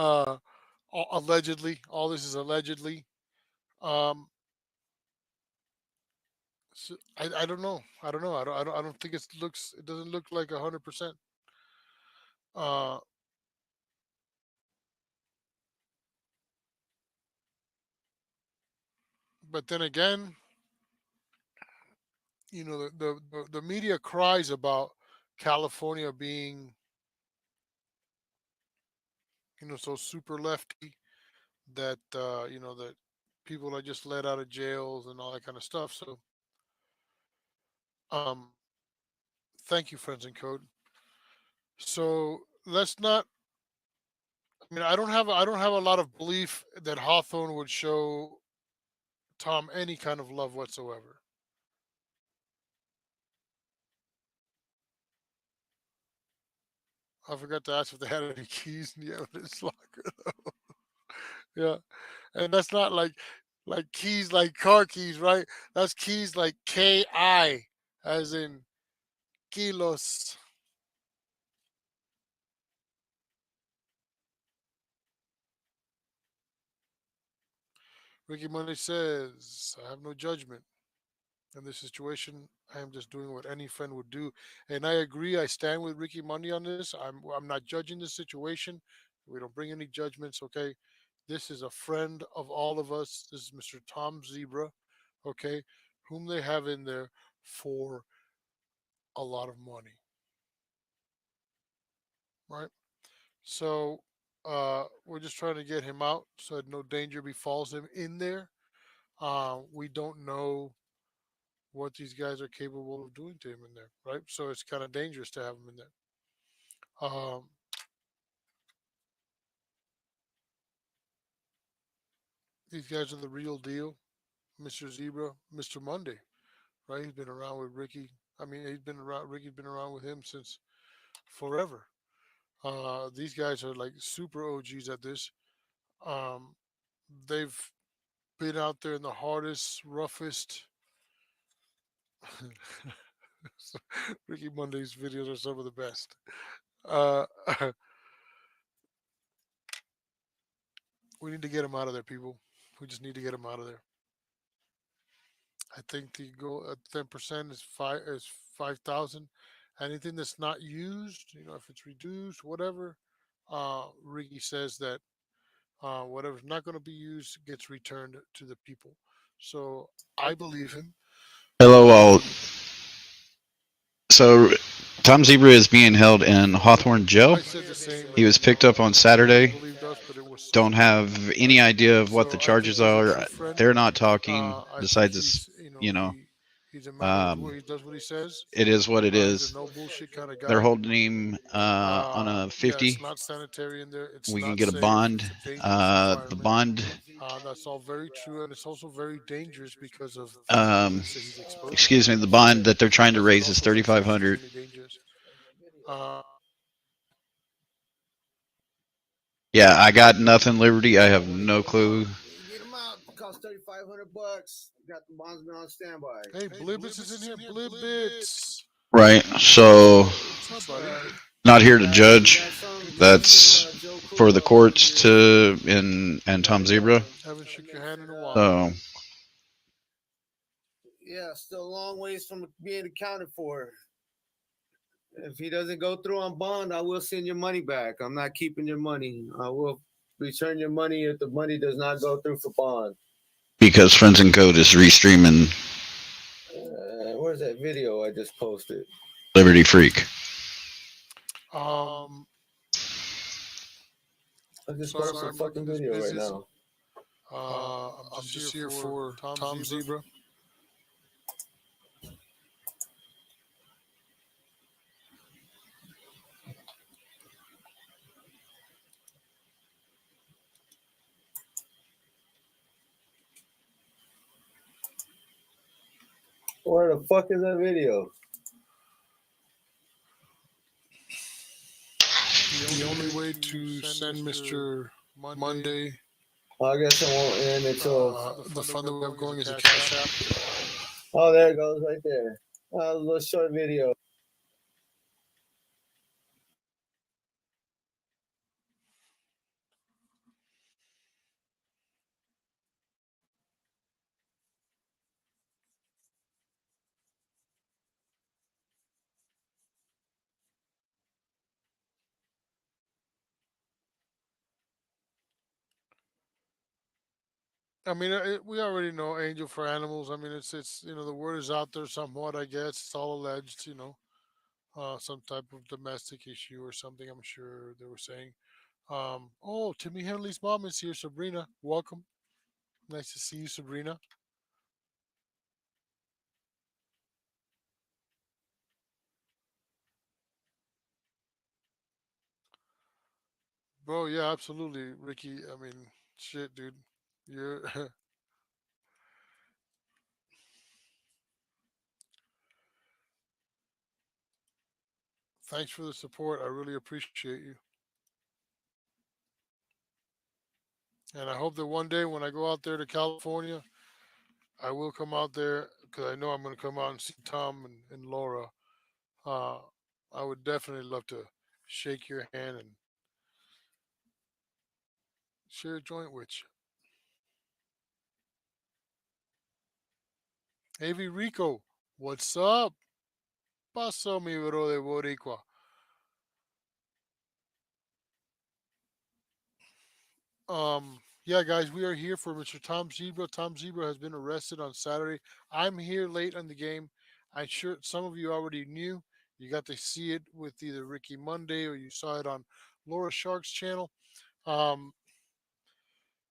uh, allegedly, all this is allegedly. Um, so I don't know. I don't know. I don't think it looks. It doesn't look like 100%. Uh, but then again, the media cries about California being so super lefty that that people are just let out of jails and all that kind of stuff. So um, thank you, friends in code. So let's not. I mean, I don't have a lot of belief that Hawthorne would show Tom any kind of love whatsoever. I forgot to ask if they had any keys in the evidence locker. Yeah, and that's not like keys like car keys, right? That's keys like KI, as in kilos. Ricky Monday says, "I have no judgment in this situation. I am just doing what any friend would do." And I agree. I stand with Ricky Monday on this. I'm not judging the situation. We don't bring any judgments. Okay, this is a friend of all of us. This is Mr. Tom Zebra. Okay, whom they have in there for a lot of money, right? So we're just trying to get him out so that no danger befalls him in there. We don't know what these guys are capable of doing to him in there, right? So it's kind of dangerous to have him in there. Um, these guys are the real deal, Mr. Zebra, Mr. Monday, right? He's been around with Ricky. I mean, he's been around. Ricky's been around with him since forever. These guys are like super OGs at this. Um, they've been out there in the hardest, roughest. Ricky Monday's videos are some of the best. Uh, we need to get him out of there, people. We just need to get him out of there. I think the goal at 10% is 5,000. Anything that's not used, if it's reduced, whatever. Ricky says that whatever's not going to be used gets returned to the people. So I believe him. Hello, all. Um, So, Tom Zebra is being held in Hawthorne Jail. I said the same, He was and picked up on nobody Saturday. believed us, but it was so. Don't have any idea of what the So I think charges he's a are. true friend. They're not talking. I think Besides, he's, you know, he's a man of his um, word. He does what he says. it is what it He's a is. no bullshit kind of They're guy. holding him on a Yeah, it's 50. not sanitary in there. It's We can not get a safe. bond. It's a dangerous The environment. bond, That's all very true, and it's also very dangerous because of the um, violence that he's exposed to. excuse me, the bond that they're trying to But raise is also, it's 3,500. extremely dangerous. Uh, Yeah, I got nothing, Liberty. I have no clue. Get them out. It costs $3,500. Got the bondsman on standby. hey, Blibbits is in here. Blibbits, Right. So, what's up, buddy? not here to You judge. got some Anything new? That's Joe for the Cool in courts here. to and Tom Zebra. Haven't shook your hand in a while. So Yeah, still a long ways from being accounted for. If he doesn't go through on bond, I will send your money back. I'm not keeping your money. I will return your money if the money does not go through for bond. because Friends and Code is restreaming Where's that video I just posted? Liberty Freak. Um, I just sorry posted for a fucking interrupting this video right business. now. I'm just here for Tom Zebra. Where the fuck is that video? The only way to send Mr. Monday I guess it won't end until. the fund that we have going is a cash app. Oh, there it goes right there. A little short video. I mean, we already know Angel for Animals. I mean, it's the word is out there somewhat. I guess it's all alleged. Some type of domestic issue or something. I'm sure they were saying. Oh, Timmy Henley's mom is here. Sabrina, welcome. Nice to see you, Sabrina. Bro, yeah, absolutely, Ricky. I mean, shit, dude. You're Thanks for the support. I really appreciate you. And I hope that one day when I go out there to California, I will come out there because I know I'm going to come out and see Tom and Laura. Uh, I would definitely love to shake your hand and share a joint with you. Avi Rico, what's up? Paso mi bro de Boricua. Yeah, guys, we are here for Mr. Tom Zebra. Tom Zebra has been arrested on Saturday. I'm here late on the game. I'm sure some of you already knew. You got to see it with either Ricky Monday or you saw it on Laura Shark's channel. Um,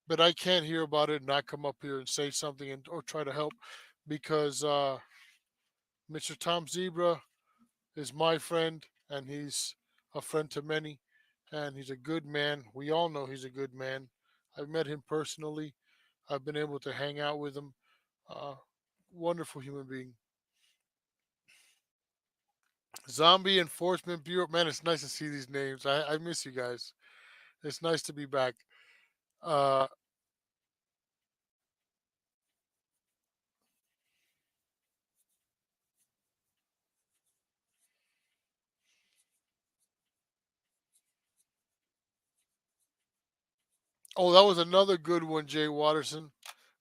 but I can't hear about it and not come up here and say something or try to help because Mr. Tom Zebra is my friend and he's a friend to many and he's a good man. We all know he's a good man. I've met him personally. I've been able to hang out with him. Uh, Wonderful human being. Zombie Enforcement Bureau. Man, it's nice to see these names. I miss you guys. It's nice to be back. Uh, oh, that was another good one, Jay Watterson.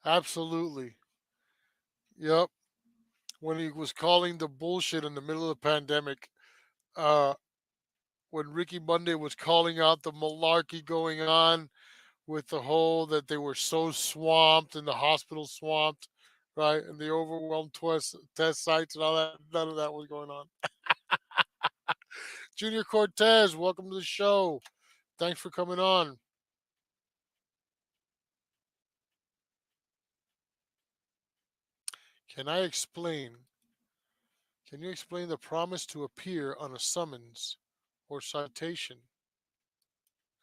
Absolutely. Yep. When he was calling the bullshit in the middle of the pandemic. Uh, when Ricky Monday was calling out the malarkey going on with the whole that they were so swamped and the hospital swamped, right? And the overwhelmed test sites and all that. None of that was going on. Junior Cortez, welcome to the show. Thanks for coming on. Can I explain? Can you explain the promise to appear on a summons or citation?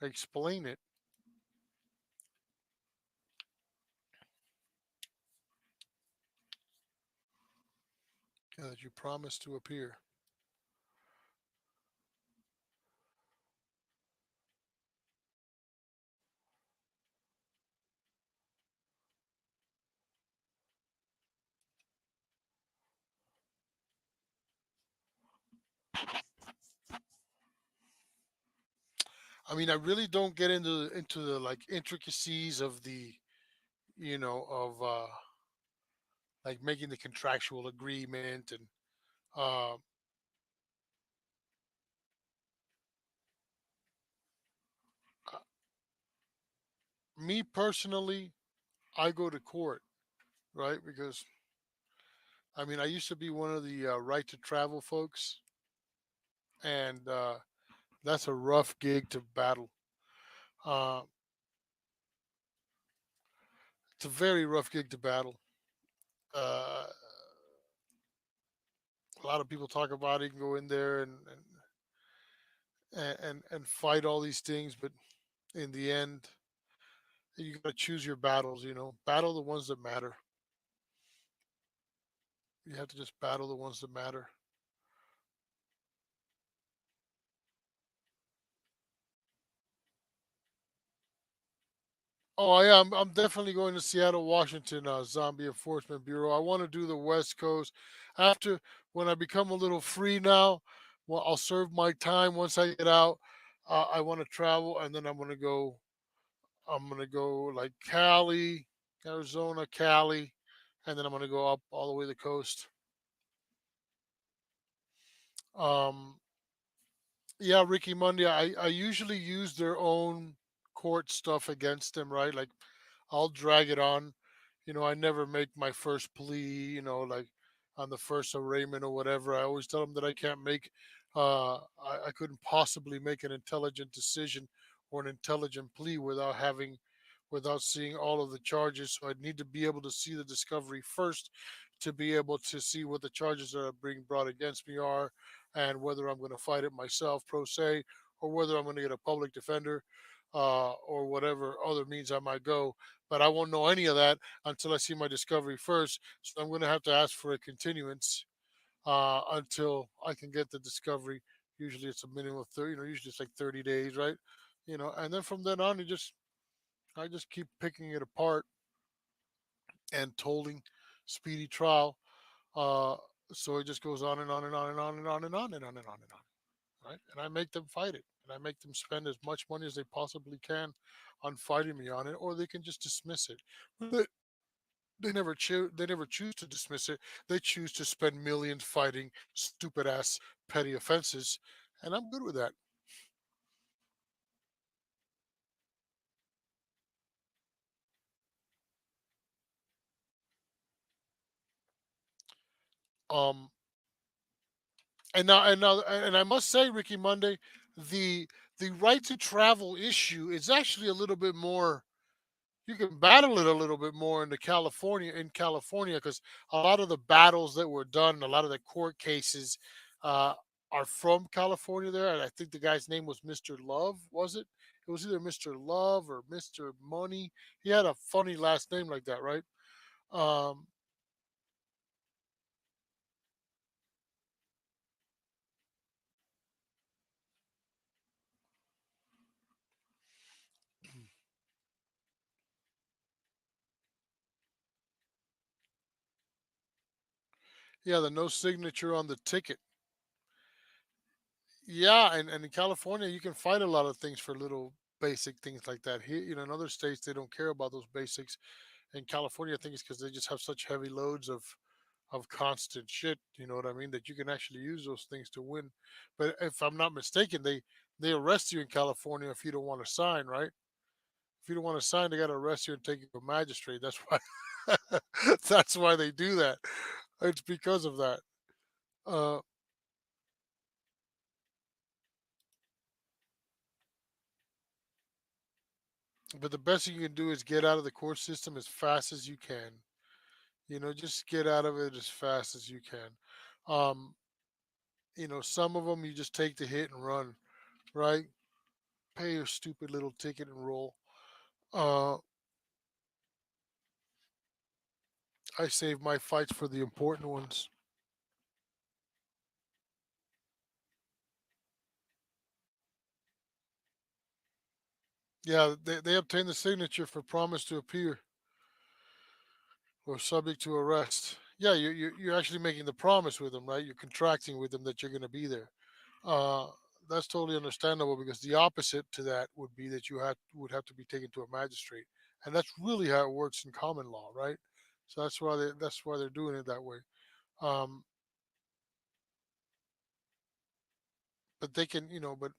Explain it. Yeah, that you promise to appear. I mean, I really don't get into the like intricacies of the of like making the contractual agreement and uh, uh, me personally, I go to court, right? Because I mean, I used to be one of the right to travel folks, and that's a rough gig to battle. Uh, it's a very rough gig to battle. Uh, a lot of people talk about it. You can go in there and fight all these things, but in the end, you got to choose your battles. Battle the ones that matter. You have to just battle the ones that matter. Oh yeah, I'm definitely going to Seattle, Washington, Zombie Enforcement Bureau. I want to do the West Coast. After when I become a little free now, well, I'll serve my time once I get out. I want to travel, and then I'm gonna go. I'm gonna go like Cali, Arizona, Cali, and then I'm gonna go up all the way to the coast. Um, yeah, Ricky Monday. I usually use their own court stuff against them, right? Like I'll drag it on. I never make my first plea, like on the first arraignment or whatever. I always tell them that I can't make, I couldn't possibly make an intelligent decision or an intelligent plea without seeing all of the charges. So I'd need to be able to see the discovery first to be able to see what the charges that are being brought against me are, and whether I'm going to fight it myself pro se, or whether I'm going to get a public defender, or whatever other means I might go. But I won't know any of that until I see my discovery first. So I'm going to have to ask for a continuance, until I can get the discovery. Usually it's a minimum of 30, usually it's like 30 days, right? And then from then on, I just keep picking it apart and tolling speedy trial. Uh, so it just goes on and on and on and on and on and on and on and on and on, right? And I make them fight it, and I make them spend as much money as they possibly can on fighting me on it, or they can just dismiss it. But they never choose to dismiss it. They choose to spend millions fighting stupid ass petty offenses, and I'm good with that. Um, and I must say, Ricky Monday, the the right to travel issue is actually a little bit more. You can battle it a little bit more in California, because a lot of the battles that were done, a lot of the court cases, uh, are from California there. And I think the guy's name was Mr. Love, was it? It was either Mr. Love or Mr. Money. He had a funny last name like that, right? Um, yeah, the no signature on the ticket. Yeah, and in California, you can fight a lot of things for little basic things like that. Here, in other states, they don't care about those basics. In California, I think it's because they just have such heavy loads of constant shit. You know what I mean? That you can actually use those things to win. But if I'm not mistaken, they arrest you in California if you don't want to sign, right? If you don't want to sign, they got to arrest you and take you to a magistrate. That's why. That's why they do that. It's because of that. Uh, but the best you can do is get out of the court system as fast as you can. Just get out of it as fast as you can. Um, some of them you just take the hit and run, right? Pay your stupid little ticket and roll. Uh, I save my fights for the important ones. Yeah, they obtain the signature for promise to appear or subject to arrest. Yeah, you're actually making the promise with them, right? You're contracting with them that you're going to be there. Uh, that's totally understandable, because the opposite to that would be that would have to be taken to a magistrate, and that's really how it works in common law, right? So that's why they're doing it that way. Um, but they can, but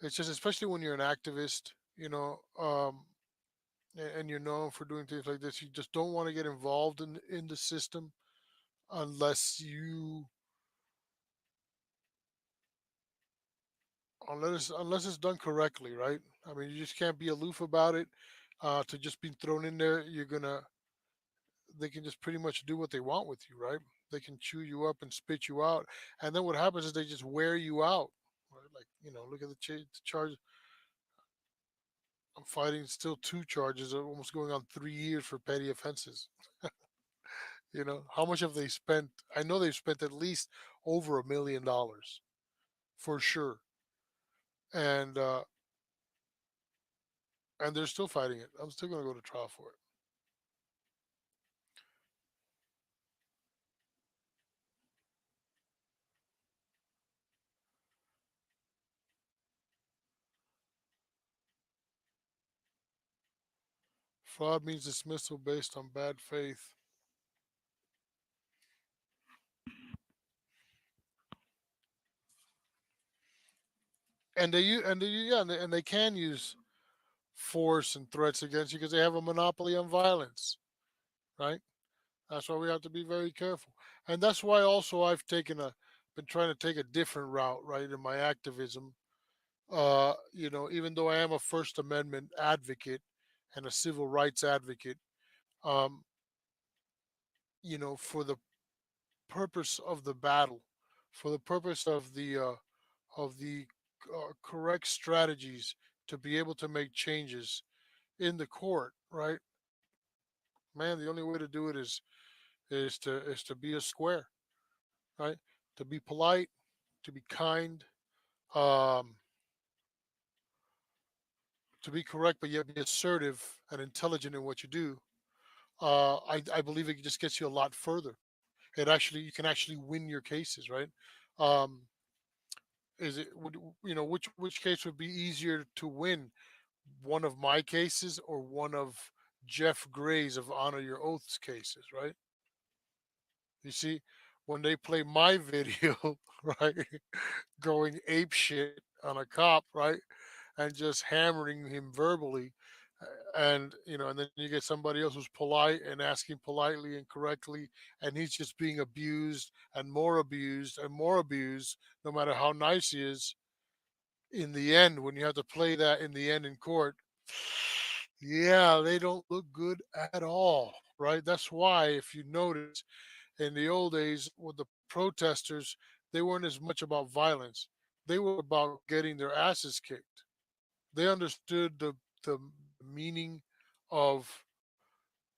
it's just, especially when you're an activist, and you're known for doing things like this, you just don't want to get involved in the system unless you unless it's done correctly, right? I mean, you just can't be aloof about it. To just be thrown in there, they can just pretty much do what they want with you, right? They can chew you up and spit you out, and then what happens is they just wear you out. Right? Like, look at the charge. I'm fighting still two charges, almost going on 3 years for petty offenses. How much have they spent? I know they've spent at least over $1 million for sure, and they're still fighting it. I'm still going to go to trial for it. Fraud means dismissal based on bad faith, and they can use force and threats against you because they have a monopoly on violence. right? That's why we have to be very careful. And that's why also I've been trying to take a different route, right, in my activism. Even though I am a First Amendment advocate and a civil rights advocate, um, for the purpose of the battle, for the purpose of the correct strategies to be able to make changes in the court, right? Man, the only way to do it is to be a square, right? To be polite, to be kind, um, to be correct, but yet be assertive and intelligent in what you do. I believe it just gets you a lot further. You can actually win your cases, right? Um, is it would which case would be easier to win? One of my cases or one of Jeff Gray's of Honor Your Oaths cases, right? You see, when they play my video, right, going ape shit on a cop, right, and just hammering him verbally, and then you get somebody else who's polite and asking politely and correctly, and he's just being abused and more abused and more abused, no matter how nice he is. In the end, when you have to play that in the end in court, yeah, they don't look good at all, right? That's why, if you notice, in the old days with the protesters, they weren't as much about violence. They were about getting their asses kicked. They understood the meaning of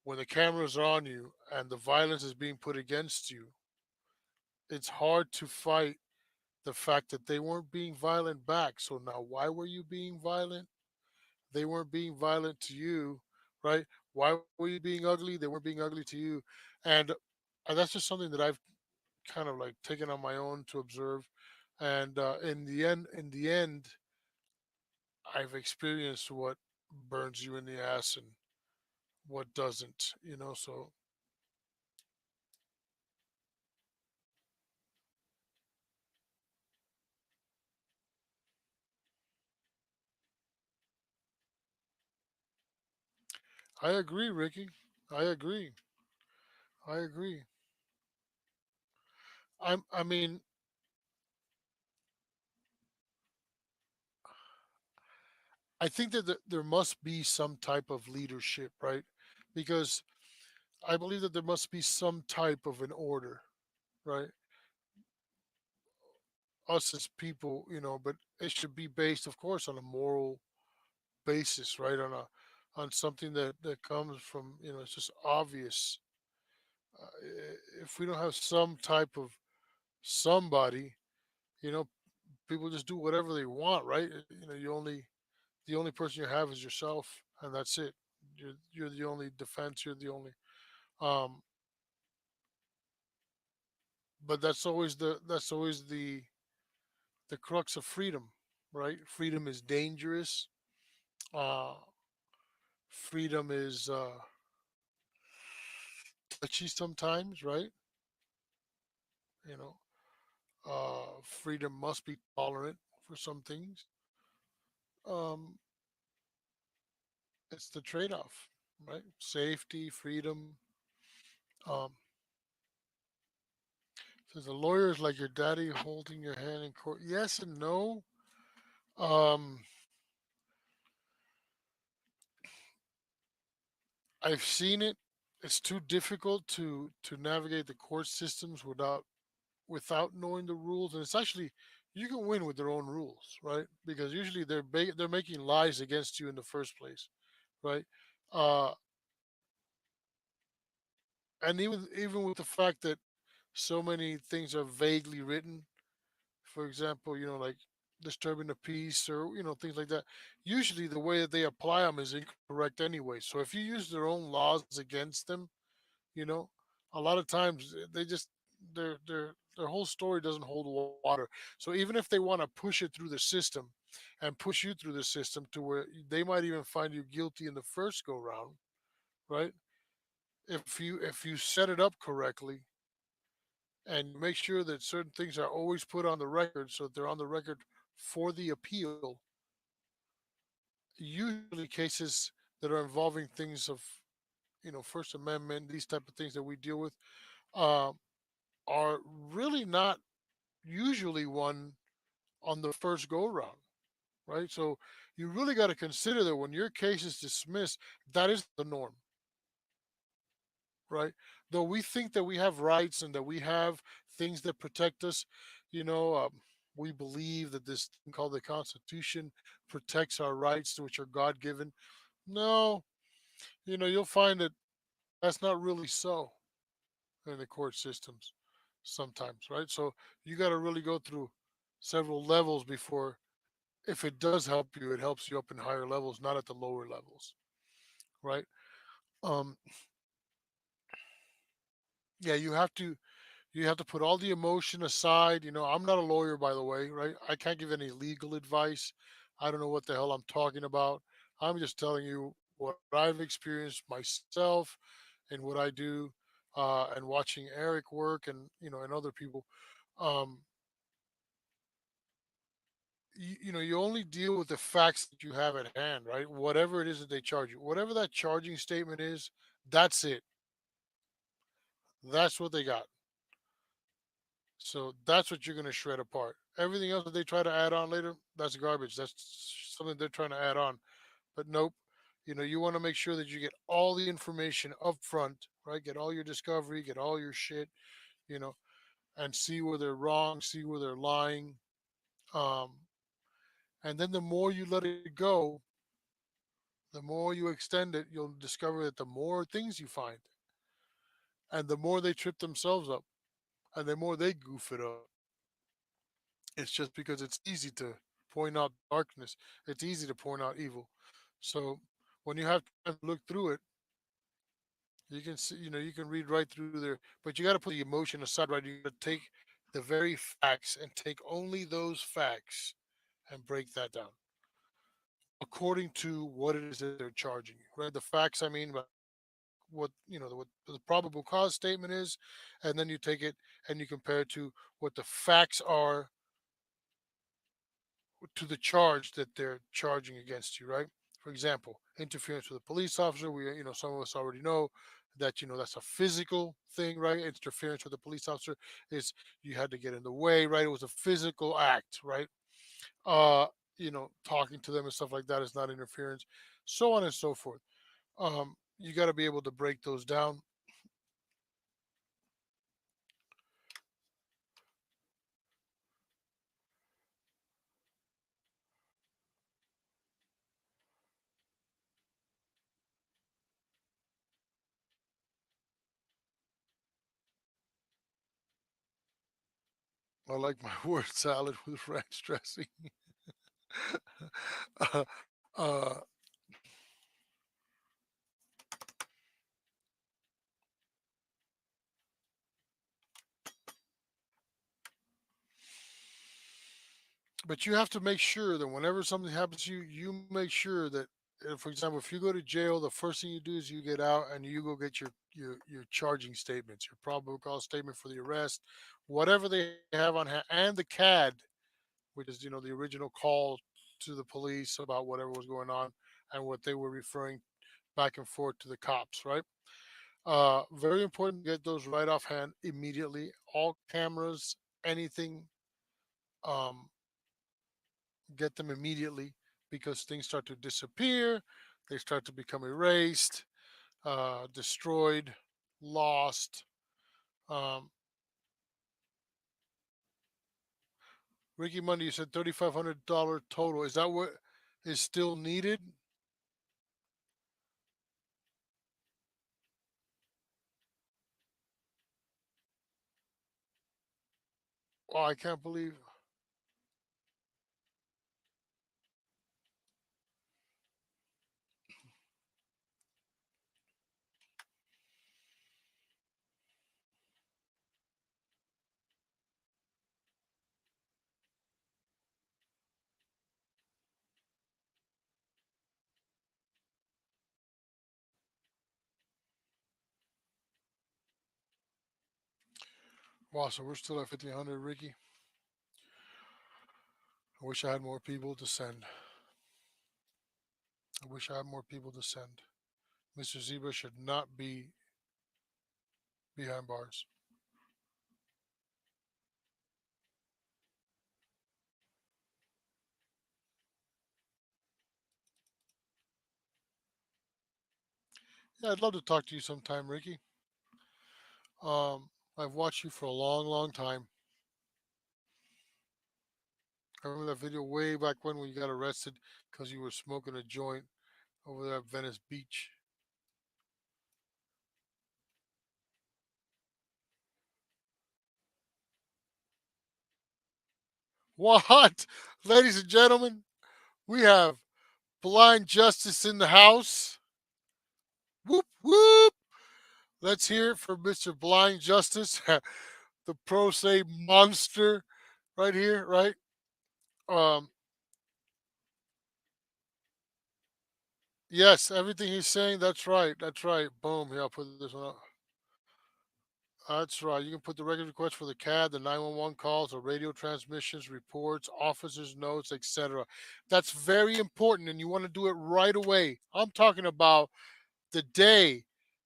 when the cameras are on you and the violence is being put against you. It's hard to fight the fact that they weren't being violent back. So now, why were you being violent? They weren't being violent to you, right? Why were you being ugly? They weren't being ugly to you, and that's just something that I've kind of like taken on my own to observe. And in the end, I've experienced what burns you in the ass and what doesn't. So I agree, Ricky. I agree. I agree. I mean, I think that there must be some type of leadership, right? Because I believe that there must be some type of an order, right? Us as people, but it should be based, of course, on a moral basis, right? On something that comes from, it's just obvious. If we don't have some type of somebody, you know, people just do whatever they want, right? The only person you have is yourself, and that's it. You're the only defense. You're the only. Um, but that's always the crux of freedom, right? Freedom is dangerous. Uh, freedom is touchy sometimes, right? You know, freedom must be tolerant for some things. Um, it's the trade-off, right? Safety, freedom. Um, says a lawyer is like your daddy holding your hand in court. Yes and no. Um, I've seen it. It's too difficult to navigate the court systems without knowing the rules, and it's actually you can win with their own rules, right? Because usually they're making lies against you in the first place, right? Uh, and even with the fact that so many things are vaguely written, for example, like disturbing the peace or things like that. Usually, the way that they apply them is incorrect anyway. So if you use their own laws against them, you know, a lot of times they just their whole story doesn't hold water. So even if they want to push it through the system and push you through the system to where they might even find you guilty in the first go round, right? If you set it up correctly and make sure that certain things are always put on the record so that they're on the record for the appeal, usually cases that are involving things of First Amendment, these type of things that we deal with, uh, are really not usually won on the first go round, right? So you really got to consider that when your case is dismissed, that is the norm, right? Though we think that we have rights and that we have things that protect us, you know, um, we believe that this thing called the Constitution protects our rights, which are God given. No, you'll find that that's not really so in the court systems sometimes, right? So you got to really go through several levels before, if it does help you, it helps you up in higher levels, not at the lower levels, right? Um, yeah, you have to put all the emotion aside. I'm not a lawyer, by the way, right? I can't give any legal advice. I don't know what the hell I'm talking about. I'm just telling you what I've experienced myself and what I do, and watching Eric work, and other people. Um, you only deal with the facts that you have at hand, right? Whatever it is that they charge you, whatever that charging statement is, that's it. That's what they got. So that's what you're going to shred apart. Everything else that they try to add on later, that's garbage. That's something they're trying to add on. But nope. You want to make sure that you get all the information up front, right? Get all your discovery, get all your shit, you know, and see where they're wrong, see where they're lying. Um, and then the more you let it go, the more you extend it, you'll discover that the more things you find, and the more they trip themselves up, and the more they goof it up. It's just because it's easy to point out darkness. It's easy to point out evil. So when you have time to look through it, you can see, you can read right through there. But you got to put the emotion aside, right? You got to take the very facts and take only those facts and break that down according to what it is that they're charging you, right? The facts, I mean, but what the probable cause statement is, and then you take it and you compare it to what the facts are to the charge that they're charging against you, right? For example, interference with a police officer. Some of us already know that that's a physical thing, right? Interference with a police officer is you had to get in the way, right? It was a physical act, right? Uh, talking to them and stuff like that is not interference, so on and so forth. You got to be able to break those down. I like my word salad with ranch dressing. uh, uh, but you have to make sure that whenever something happens to you, you make sure that, for example, if you go to jail, the first thing you do is you get out and you go get your charging statements, your probable cause statement for the arrest, whatever they have on hand, and the CAD, which is the original call to the police about whatever was going on and what they were referring back and forth to the cops, right? Very important to get those right offhand immediately. All cameras, anything, um, get them immediately because things start to disappear, they start to become erased, destroyed, lost. Um, Ricky Monday, you said $3,500 total. Is that what is still needed? Oh, I can't believe. Wow, so we're still at 1,500, Ricky. I wish I had more people to send. I wish I had more people to send. Mr. Zebra should not be behind bars. Yeah, I'd love to talk to you sometime, Ricky. I've watched you for a long, long time. I remember that video way back when you got arrested because you were smoking a joint over there at Venice Beach. What? Ladies and gentlemen, we have Blind Justice in the house. Whoop, whoop. Let's hear it for Mr. Blind Justice, the pro se monster right here, right? Um, yes, everything he's saying, that's right. That's right. Boom. Here, I'll put this one up. That's right. You can put the record request for the CAD, the 911 calls, the radio transmissions, reports, officers' notes, etc. That's very important, and you want to do it right away. I'm talking about the day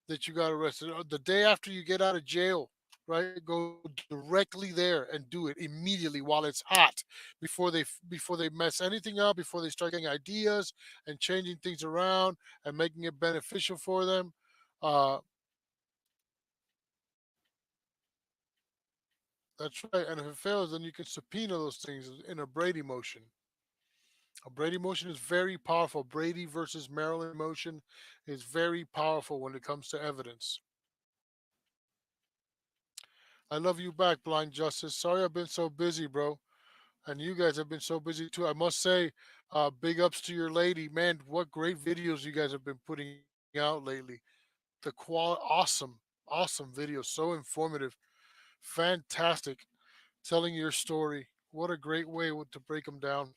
that you got arrested, or the day after you get out of jail, right? Go directly there and do it immediately while it's hot, before they mess anything up, before they start getting ideas and changing things around and making it beneficial for them. Uh, that's right. And if it fails, then you can subpoena those things in a Brady motion. A Brady motion is very powerful. Brady versus Maryland motion is very powerful when it comes to evidence. I love you back, Blind Justice. Sorry I've been so busy, bro. And you guys have been so busy too. I must say, big ups to your lady. Man, what great videos you guys have been putting out lately. The awesome, awesome videos. So informative. Fantastic. Telling your story. What a great way to break them down.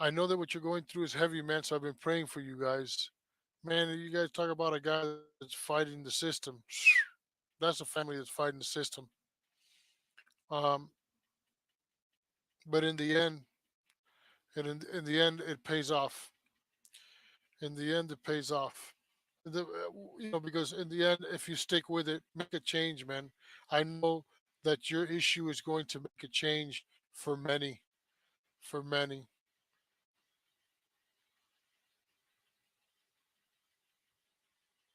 I know that what you're going through is heavy, man. So I've been praying for you guys. Man, you guys talk about a guy that's fighting the system. That's a family that's fighting the system. Um, but in the end, in the end, it pays off. In the end, it pays off. Because in the end, if you stick with it, make a change, man. I know that your issue is going to make a change for many, for many.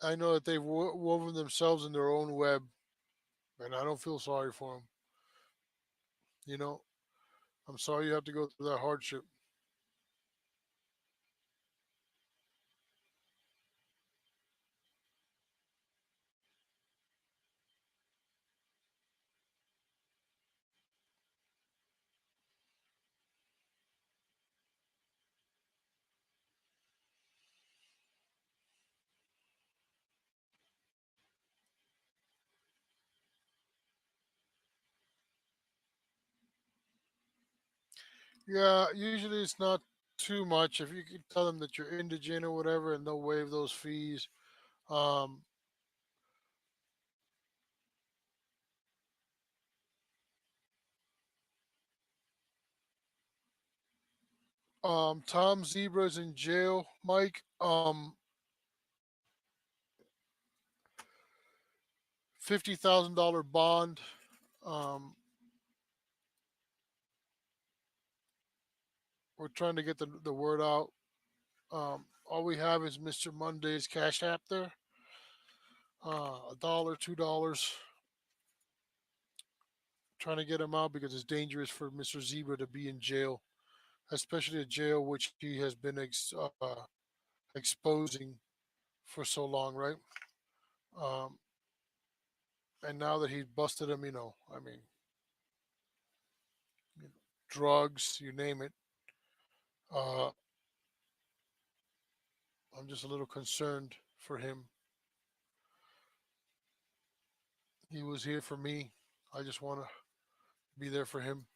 I know that they've woven themselves in their own web, and I don't feel sorry for them. You know, I'm sorry you have to go through that hardship. Yeah, usually it's not too much. If you could tell them that you're indigent or whatever, and they'll waive those fees. Um, Tom Zebra's in jail, Mike. $50,000 bond. Um, we're trying to get the word out. All we have is Mr. Monday's Cash App there. A dollar, $2. Trying to get him out because it's dangerous for Mr. Zebra to be in jail, especially a jail which he has been exposing for so long, right? Um, and now that he's busted him, I mean, drugs, you name it. Uh, I'm just a little concerned for him. He was here for me. I just want to be there for him.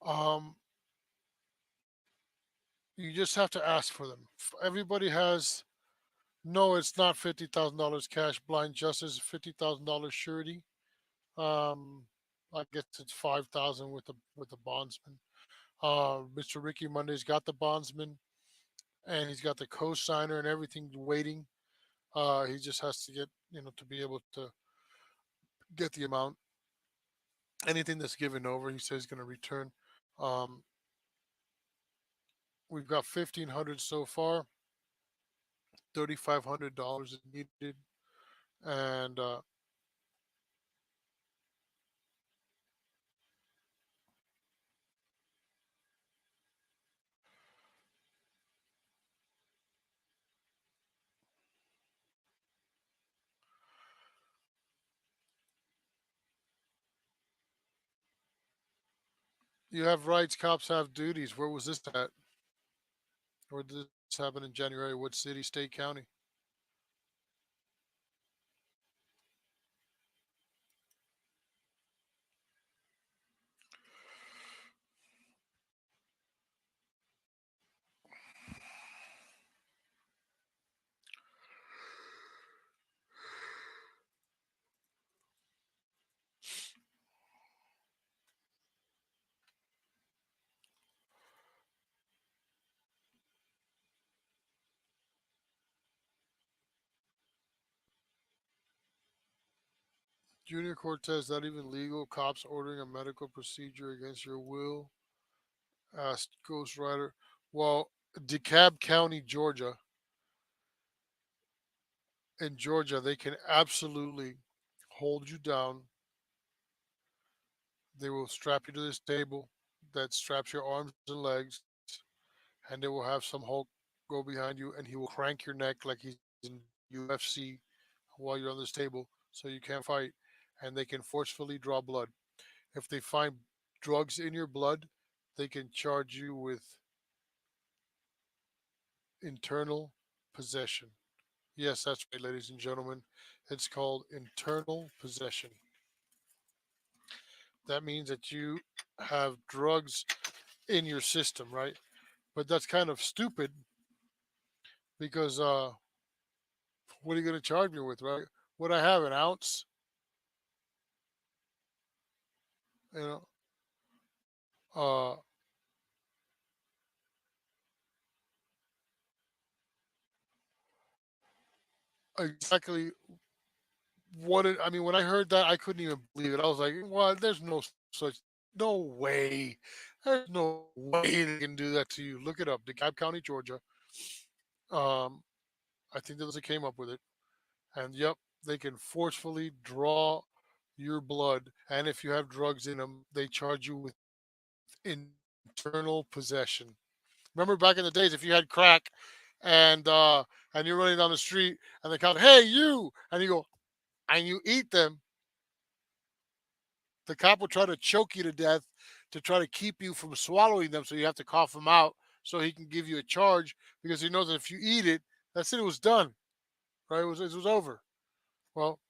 Um, you just have to ask for them. Everybody has No, it's not $50,000 cash blind justice. $50,000 surety. I guess it's 5,000 with the bondsman. Mr. Ricky Monday's got the bondsman, and he's got the co-signer and everything waiting. He just has to get to be able to get the amount. Anything that's given over, he says he's going to return. Um, we've got 1,500 so far. $3,500 is needed, and you have rights, cops have duties. Where was this at? Or did this happen in January? What city, state, county? Junior Cortez, that even legal? Cops ordering a medical procedure against your will? Asked Ghost Rider. Well, DeKalb County, Georgia, in Georgia, they can absolutely hold you down. They will strap you to this table that straps your arms and legs, and they will have some Hulk go behind you, and he will crank your neck like he's in UFC while you're on this table, so you can't fight. And they can forcefully draw blood. If they find drugs in your blood, they can charge you with internal possession. Yes, that's right, ladies and gentlemen. It's called internal possession. That means that you have drugs in your system, right? But that's kind of stupid because what are you going to charge me with, right? Would I have an ounce? You know, uh, exactly what it, I mean, when I heard that, I couldn't even believe it. I was like, "What? There's no such, no way. There's no way they can do that to you." Look it up, DeKalb County, Georgia. Um, I think those that came up with it, and yep, they can forcefully draw your blood, and if you have drugs in them, they charge you with internal possession. Remember back in the days, if you had crack, and you're running down the street, and they call, "Hey, you," and you go, and you eat them, the cop will try to choke you to death to try to keep you from swallowing them. So you have to cough them out so he can give you a charge because he knows that if you eat it, that's it. It was done. Right? It was over. Well,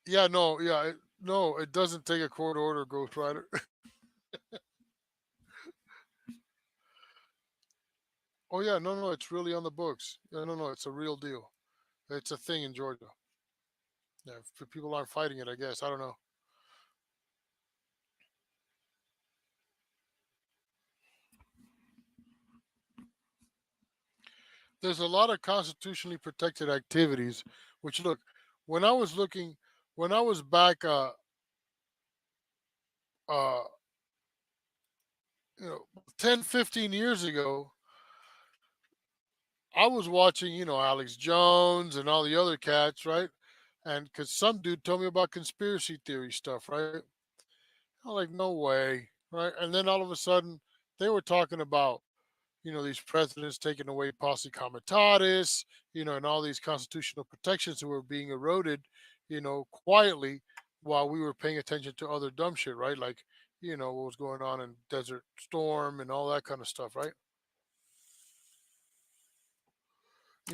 yeah, no, yeah, no, it doesn't take a court order, Ghost Rider. Oh yeah, no, no, it's really on the books. Yeah, no, no, it's a real deal. It's a thing in Georgia. Yeah, if people aren't fighting it, I guess. I don't know. There's a lot of constitutionally protected activities. Which look, when I was looking, when I was back, uh, 10, 15 years ago, I was watching, Alex Jones and all the other cats, right? And because some dude told me about conspiracy theory stuff, right? I'm like, no way, right? And then all of a sudden, they were talking about, these presidents taking away posse comitatus, and all these constitutional protections that were being eroded, quietly while we were paying attention to other dumb shit, right? Like, what was going on in Desert Storm and all that kind of stuff, right?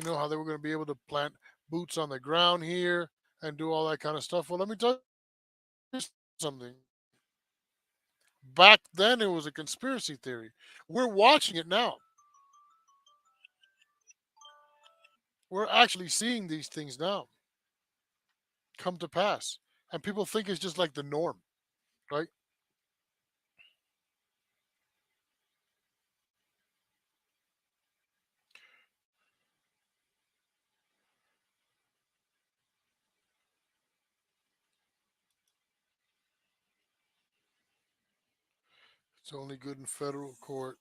How they were going to be able to plant boots on the ground here and do all that kind of stuff. Well, let me tell you something. back then it was a conspiracy theory. We're watching it now. We're actually seeing these things now come to pass, and people think it's just like the norm, right? It's only good in federal court.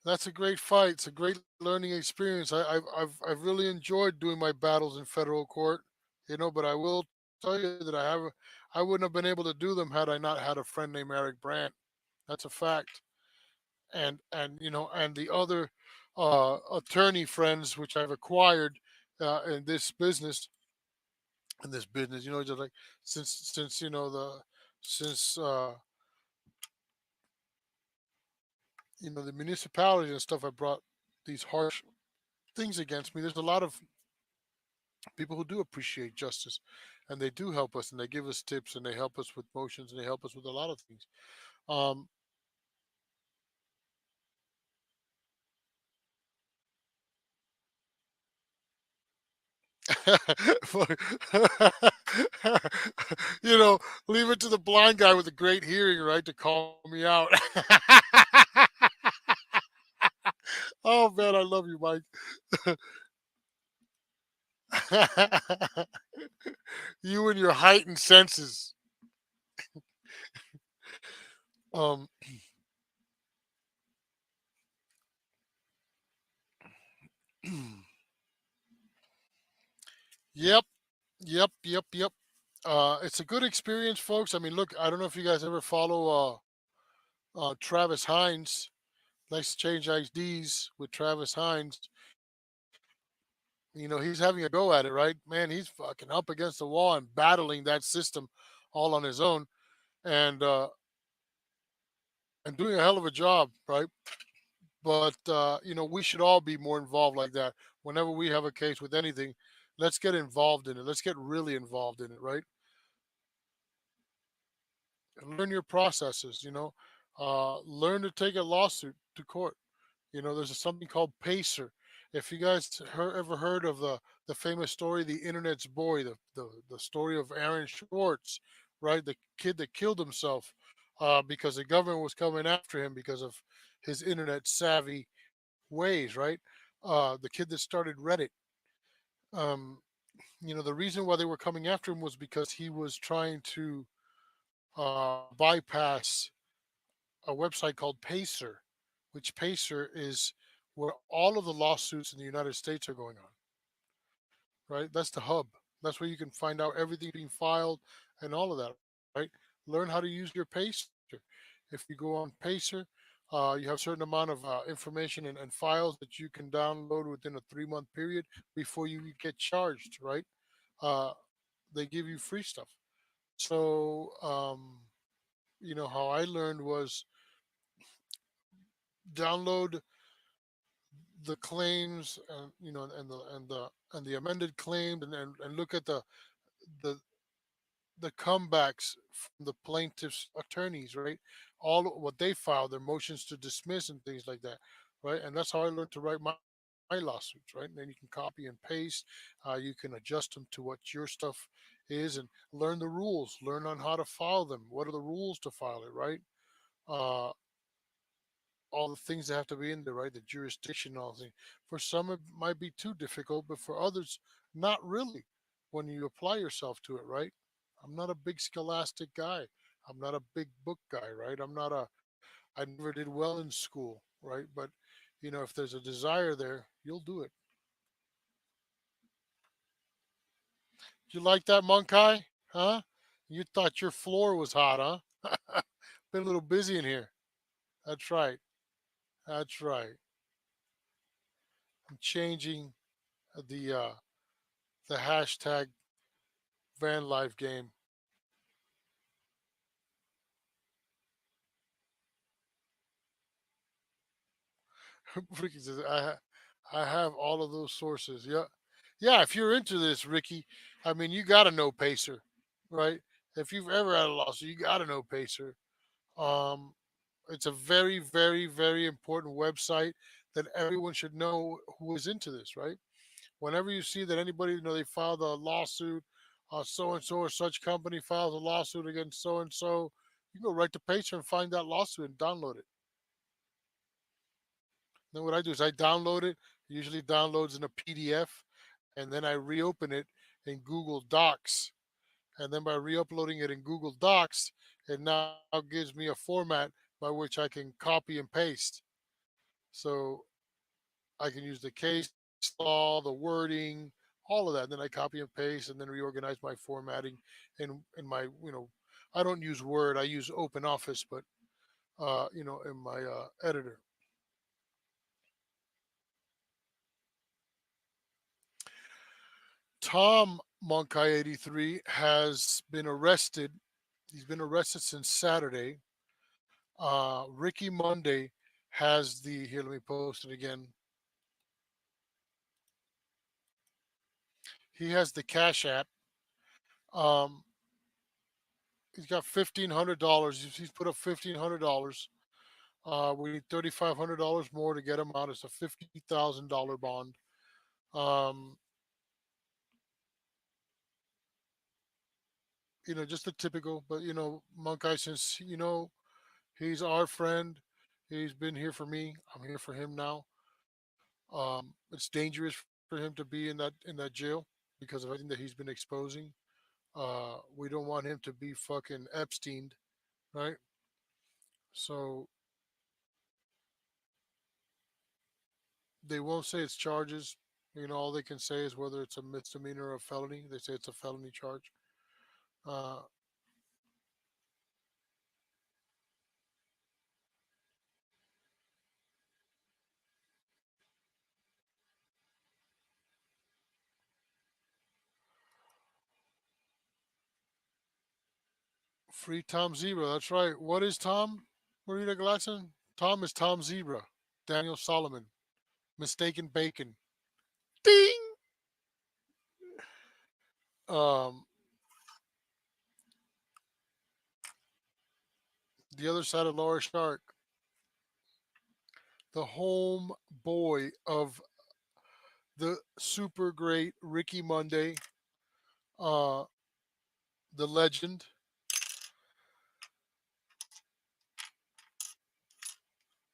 That's a great fight. It's a great learning experience. I've really enjoyed doing my battles in federal court, but I will tell you that I wouldn't have been able to do them had I not had a friend named Eric Brandt. That's a fact. And the other attorney friends which I've acquired in this business, just like since the since the municipalities and stuff have brought these harsh things against me. There's a lot of people who do appreciate justice, and they do help us, and they give us tips, and they help us with motions, and they help us with a lot of things. Um, you know, leave it to the blind guy with a great hearing, right, to call me out. Oh man, I love you, Mike. You and your heightened senses. Um, yep, yep. It's a good experience, folks. I mean, look, I don't know if you guys ever follow Travis Hines. Let's change IDs with Travis Hines. He's having a go at it, right? Man, he's fucking up against the wall and battling that system all on his own, and and doing a hell of a job, right? But we should all be more involved like that. Whenever we have a case with anything, let's get involved in it. Let's get really involved in it, right? And learn your processes. Learn to take a lawsuit to court. There's something called Pacer. If you guys ever heard of the famous story, the Internet's Boy, the story of Aaron Schwartz, right? The kid that killed himself because the government was coming after him because of his internet savvy ways, right? The kid that started Reddit. Um, the reason why they were coming after him was because he was trying to bypass a website called Pacer, which Pacer is where all of the lawsuits in the United States are going on, right? That's the hub. That's where you can find out everything being filed and all of that, right? Learn how to use your Pacer. If you go on Pacer, you have a certain amount of information and files that you can download within a 3-month period before you get charged, right? Uh, they give you free stuff. So, how I learned was download the claims and and the amended claims and look at the the comebacks from the plaintiff's attorneys, right? All what they filed, their motions to dismiss and things like that, right? And that's how I learned to write my lawsuits, right? And then you can copy and paste. You can adjust them to what your stuff is and learn the rules. Learn on how to file them. What are the rules to file it, right? Uh, all the things that have to be in there, right? The jurisdiction, all things. For some, it might be too difficult, but for others, not really. When you apply yourself to it, right? I'm not a big scholastic guy. I'm not a big book guy, right? I never did well in school, right? But if there's a desire there, you'll do it. You like that, Monkai? Huh? You thought your floor was hot, huh? Been a little busy in here. That's right. That's right. I'm changing the hashtag van life game. Ricky says, I have all of those sources. Yeah. Yeah. If you're into this, Ricky, I mean, you got to know Pacer, right? If you've ever had a lawsuit, you got to know Pacer. Um, it's a very, very, very important website that everyone should know who is into this, right? Whenever you see that anybody, they filed a lawsuit, so and so or such company files a lawsuit against so and so, you go right to Patreon and find that lawsuit and download it. Then what I do is I download it. It usually downloads in a PDF, and then I reopen it in Google Docs. And then by re-uploading it in Google Docs, it now gives me a format by which I can copy and paste. So I can use the case law, the wording, all of that. And then I copy and paste and then reorganize my formatting in my, I don't use Word, I use Open Office, but in my editor. Tom Monkai 83 has been arrested. He's been arrested since Saturday. Ricky Monday has the here. Let me post it again. He has the Cash App. Um, he's got $1,500. He's put up $1,500. We need $3,500 more to get him out. It's a $50,000 bond. Um, just the typical. But Monkai, since he's our friend, he's been here for me. I'm here for him now. It's dangerous for him to be in that jail because of everything that he's been exposing. We don't want him to be fucking Epstein, right? So they won't say it's charges. All they can say is whether it's a misdemeanor or a felony. They say it's a felony charge. Uh, Free Tom Zebra. That's right. What is Tom? Marita Gladson? Tom is Tom Zebra. Daniel Solomon. Mistaken Bacon. Ding. Um, the other side of Laura Shark. The home boy of the super great Ricky Monday, uh, the legend.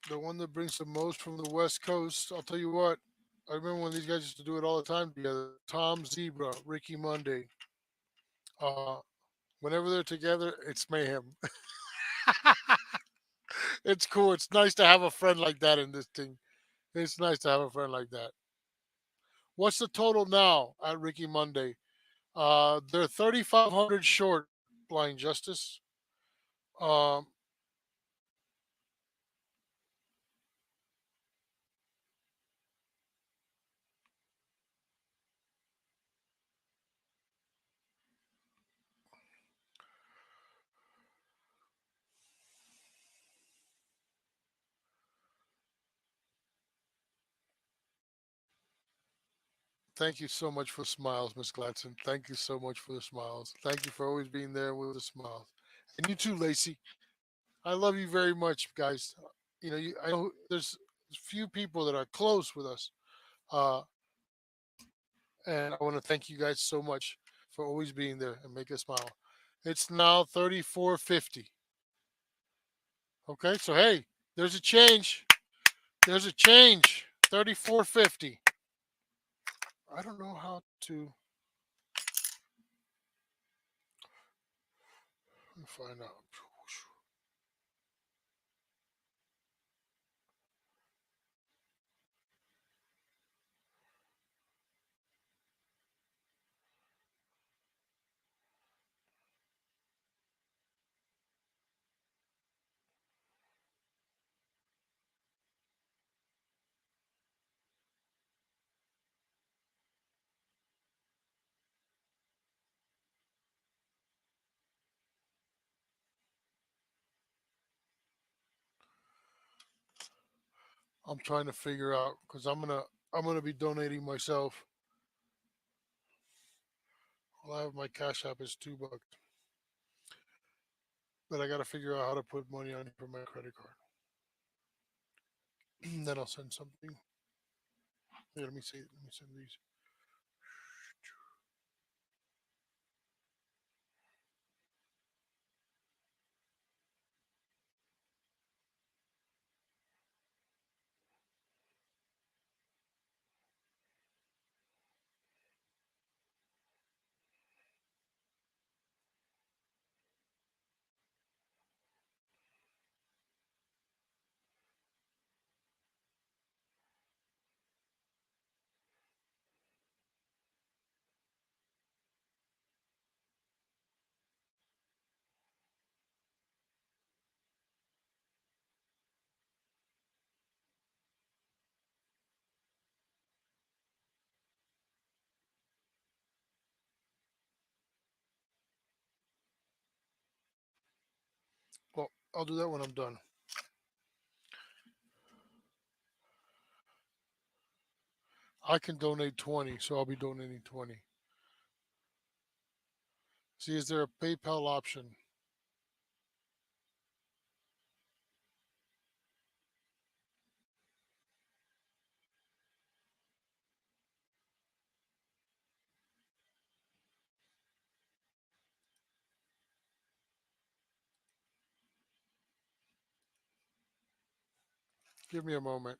The one that brings the most from the West Coast. I'll tell you what, I remember when these guys used to do it all the time together. Tom Zebra, Ricky Monday. Uh, Whenever they're together, it's mayhem. It's cool. It's nice to have a friend like that in this thing. It's nice to have a friend like that. What's the total now at Ricky Monday? They're 3,500 short, Blind Justice. Um, Thank you so much for the smiles, Miss Gladson. Thank you so much for the smiles. Thank you for always being there with the smiles. And you too, Lacey. I love you very much, guys. I know there's few people that are close with us, uh, and I want to thank you guys so much for always being there and make us smile. It's now 34.50. Okay, so hey, there's a change. There's a change. 34.50. I don't know how to find out. I'm trying to figure out because I'm gonna be donating myself. I'll have my cash app is $2. but I got to figure out how to put money on for my credit card. Then I'll send something. Here, let me see. Let me send these. Well, I'll do that when I'm done. I can donate 20, so I'll be donating 20. See, is there a PayPal option? Give me a moment.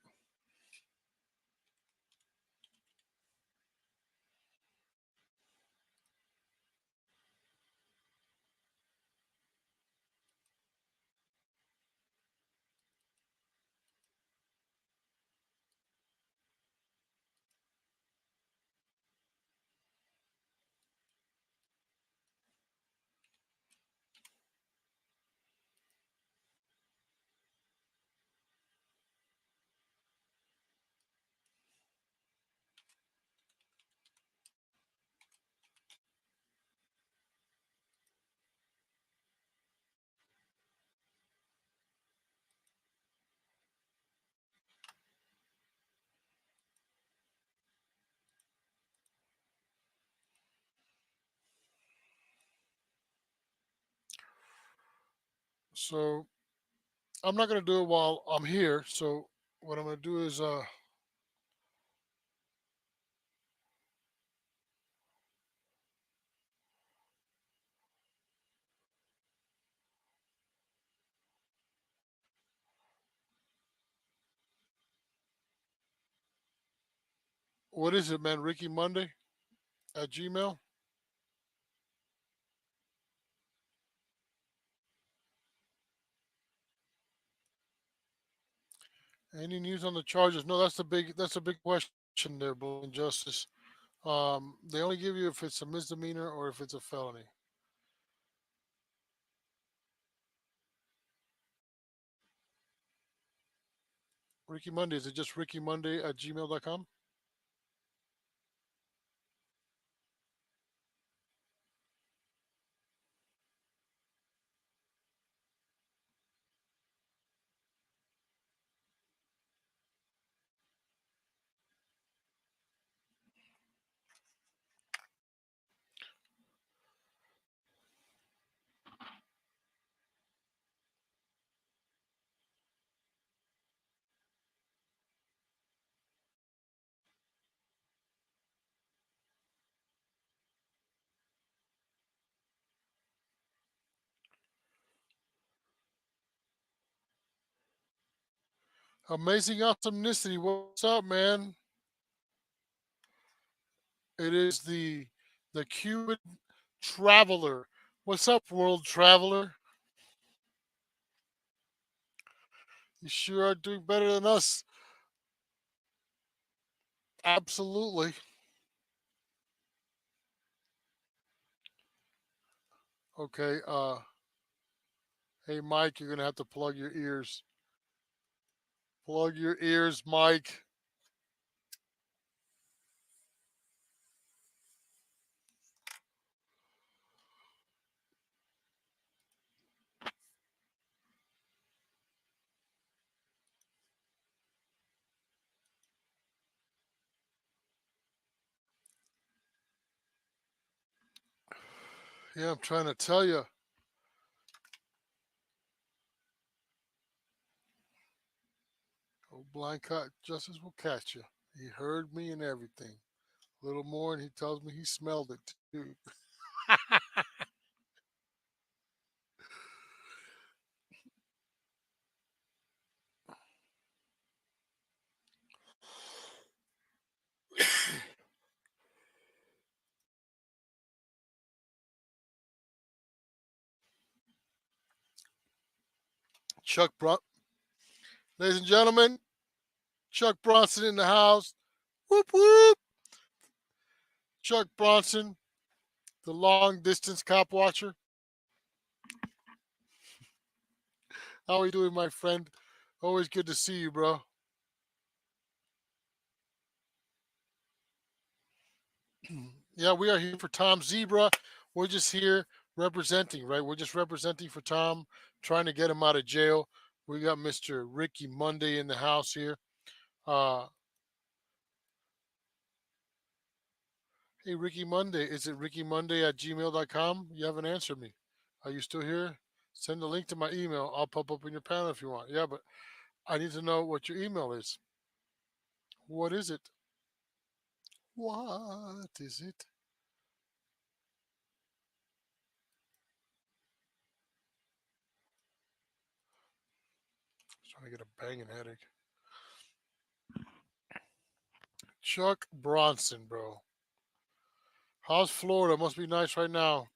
So I'm not gonna do it while I'm here. So what I'm gonna do is what is it, man? Ricky Monday at Gmail. Any news on the charges? No, that's a big question there, Bull and Justice. They only give you if it's a misdemeanor or if it's a felony. Ricky Monday, is it just Ricky Monday at gmail.com? Amazing awesomenicity. What's up, man? It is the Cuban traveler. What's up, world traveler? You sure are doing better than us. Absolutely. Okay. Hey, Mike, you're gonna have to plug your ears. Plug your ears, Mike. Yeah, I'm trying to tell you. No blind justice will catch you. He heard me and everything. A little more, and he tells me he smelled it too. Chuck Bron, ladies and gentlemen, Chuck Bronson in the house. Whoop whoop. Chuck Bronson, the long distance cop watcher. How are you doing, my friend? Always good to see you, bro. Yeah, we are here for Tom Zebra. We're just here representing, right? We're just representing for Tom, trying to get him out of jail. We got Mr. Ricky Monday in the house here. Uh, hey, Ricky Monday, is it Ricky Monday at gmail.com? You haven't answered me. Are you still here? Send a link to my email. I'll pop up in your panel if you want. Yeah, but I need to know what your email is. What is it? What is it? Trying to get a banging headache. Chuck Bronson, bro. How's Florida? Must be nice right now.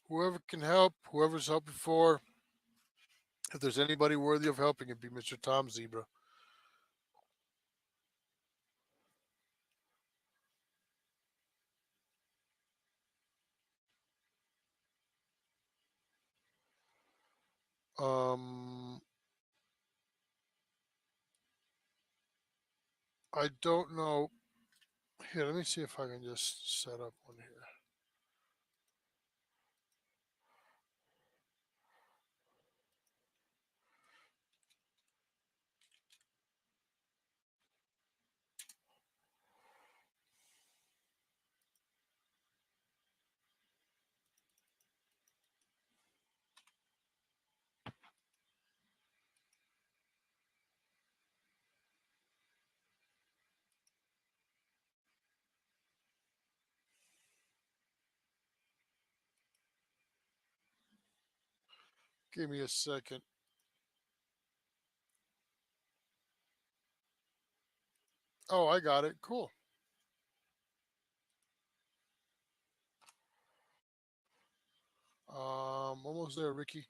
Whoever can help, whoever's helped before, if there's anybody worthy of helping, it'd be Mr. Tom Zebra. Um, I don't know. Here, let me see if I can just set up one here. Give me a second. Oh, I got it. Cool. Almost there, Ricky.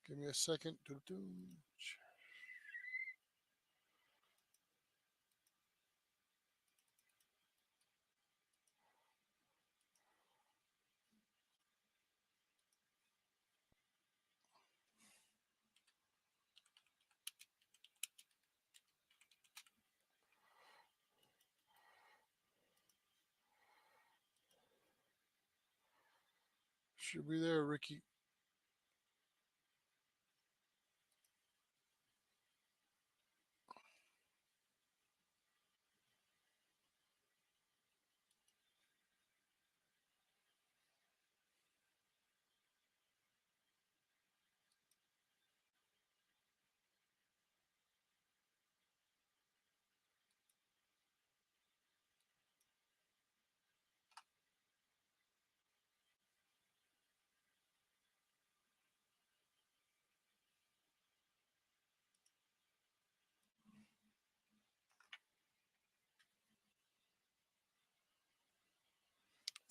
Give me a second. Doo-doo. Should be there, Ricky.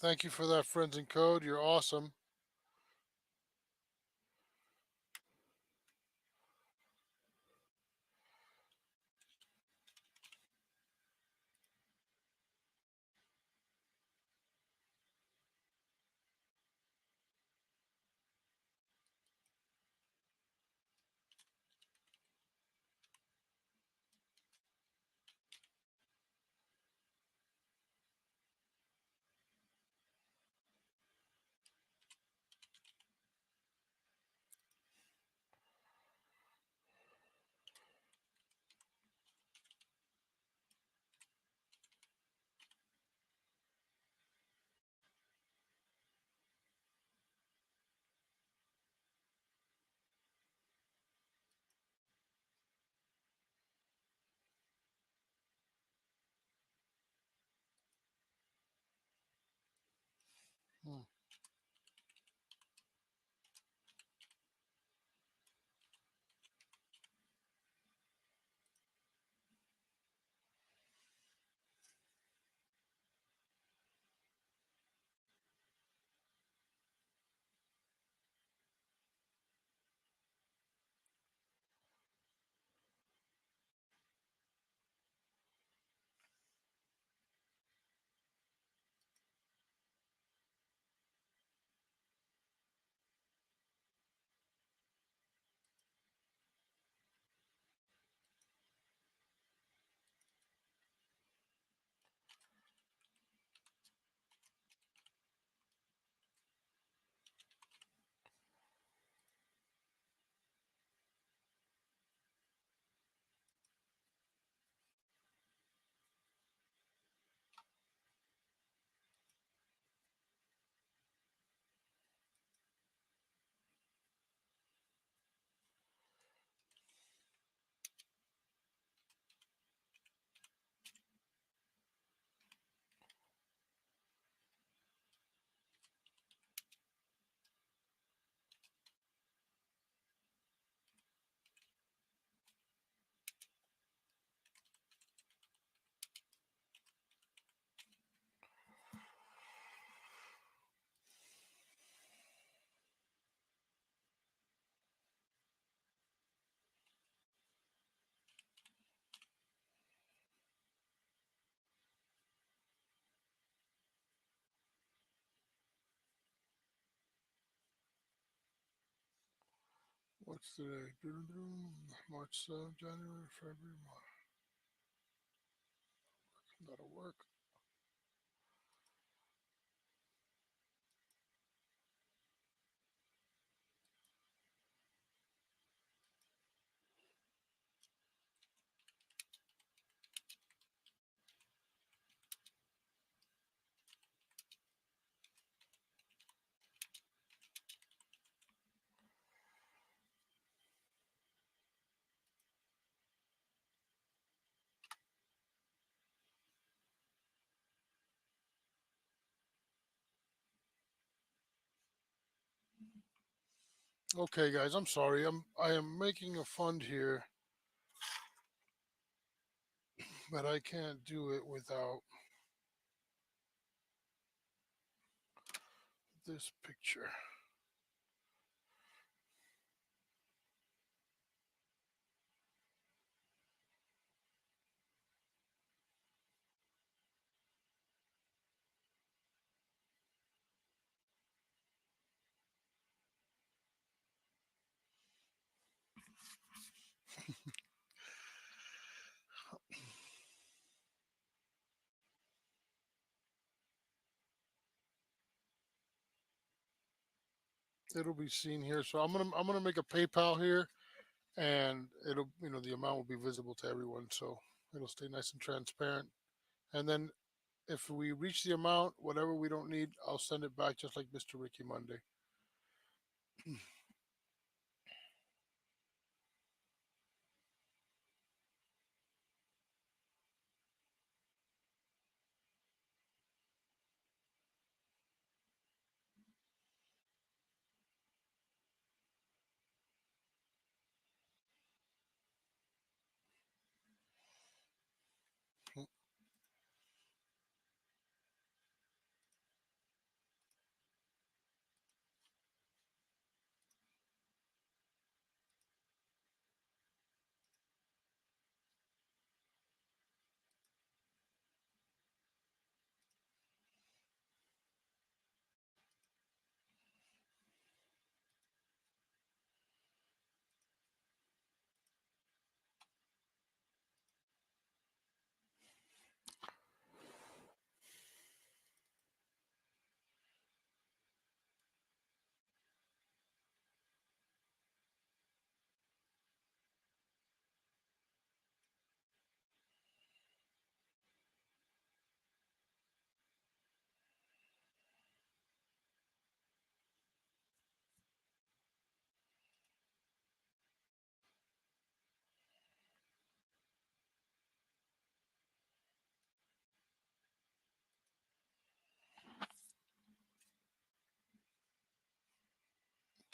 Thank you for that, friends in code. You're awesome. What's today? March 7th, January, February, March. That'll work. Okay, guys, I'm sorry. I am making a fund here, but I can't do it without this picture. It'll be seen here. So I'm gonna make a PayPal here, and it'll the amount will be visible to everyone. So it'll stay nice and transparent. And then if we reach the amount, whatever we don't need, I'll send it back just like Mr. Ricky Monday.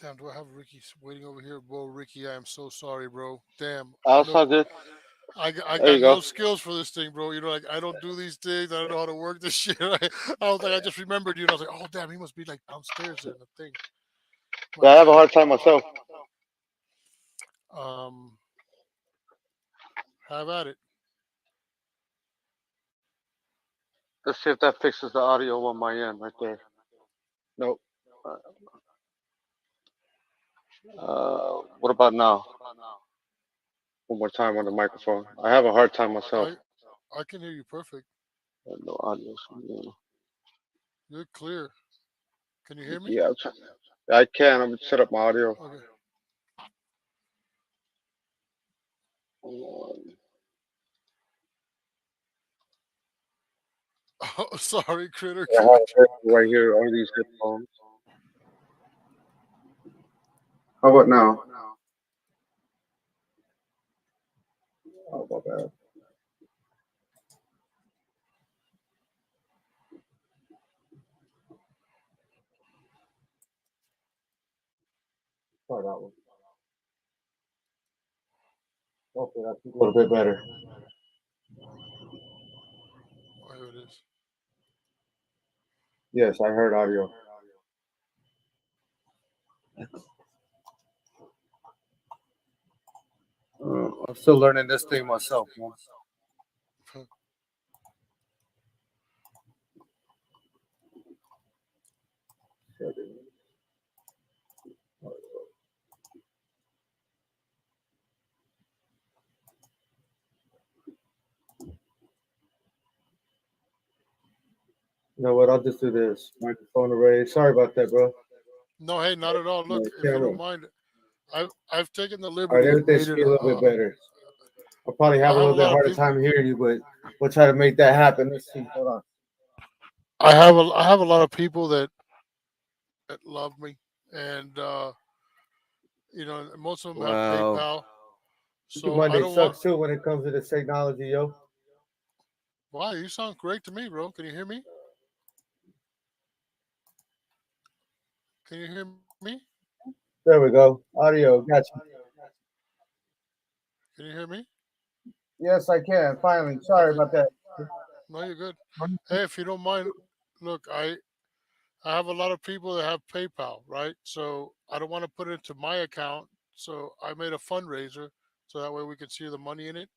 Damn, do I have Ricky waiting over here, bro? Ricky, I am so sorry, bro. Damn, I That's know all good. I There you got no go. skills for this thing, bro. Like I don't do these things. I don't know how to work this shit. I was like, I just remembered you, and I was like, oh damn, he must be like downstairs there in the thing. My Yeah, I have a bad. hard time myself. Um, have at it. Let's see if that fixes the audio on my end right there. Nope. What about now? One more time on the microphone. I have a hard time myself. I can hear you perfect. No audio. You're clear. Can you hear me? Yeah, I can. I'm gonna set up my audio. Okay. Oh, sorry, critter. I have it right here on these headphones. How about now? Oh, my bad. Try that one. Okay, that's a little bit better. Oh, here it is. Yes, I heard audio. I'm still learning this thing myself, man. You know what? I'll just do this. Microphone array. Sorry about that, bro. No, hey, not at all. My Look, if you camera. don't mind, I've taken the All right, liberty and everything made should it. be a little bit better. I'll probably have I a have a little bit lot of harder people. time hearing you, but we'll try to make that happen. Let's see. Hold on. I have a lot of people that love me, and you know, most of them have Wow. PayPal. Super So I Monday don't want. sucks too when it comes to this technology, yo. Why? You sound great to me, bro. Can you hear me? Can you hear me? There we go. Audio. Gotcha. Can you hear me? Yes, I can. Finally. Sorry Okay. about that. No, you're good. Hey, if you don't mind, look, I have a lot of people that have PayPal, right? So I don't want to put it into my account. So I made a fundraiser so that way we can see the money in it,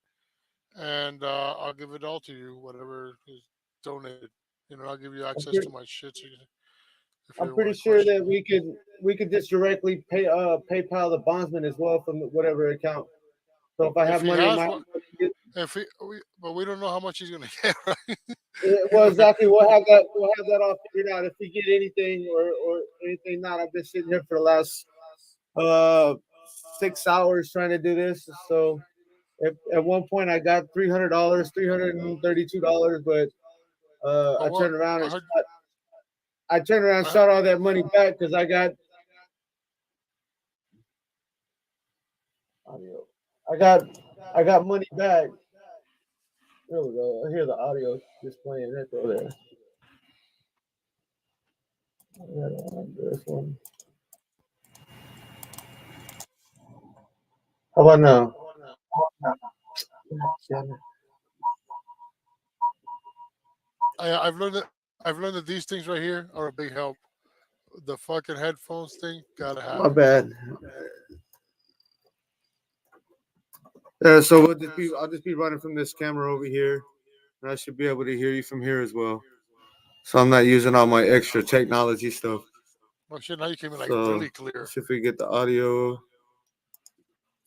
and I'll give it all to you, whatever is donated. You know, I'll give you I'm access to pretty, my shit so if you I'm ever want pretty to sure question that me. we could just directly pay PayPal the bondsman as well from whatever account. So if I If have he money in has my one, if but we don't know how much he's gonna get, right? yeah, You well, know, exactly. We'll have that all figured out. If we get anything or anything not, I've been sitting here for the last uh 6 hours trying to do this. So at one point I got $300, $332, but oh well, I heard. I turned around and I heard shot all that money back because audio. I got I got money back. There we go. I hear the audio just playing. Let's go there. This one. How about now? I've learned that these things right here are a big help. The fucking headphones thing, gotta have My it. bad. So I'll just be running from this camera over here, and I should be able to hear you from here as well. So I'm not using all my extra technology stuff. Oh shit! Now you came in like So really clear. let's see if we get the audio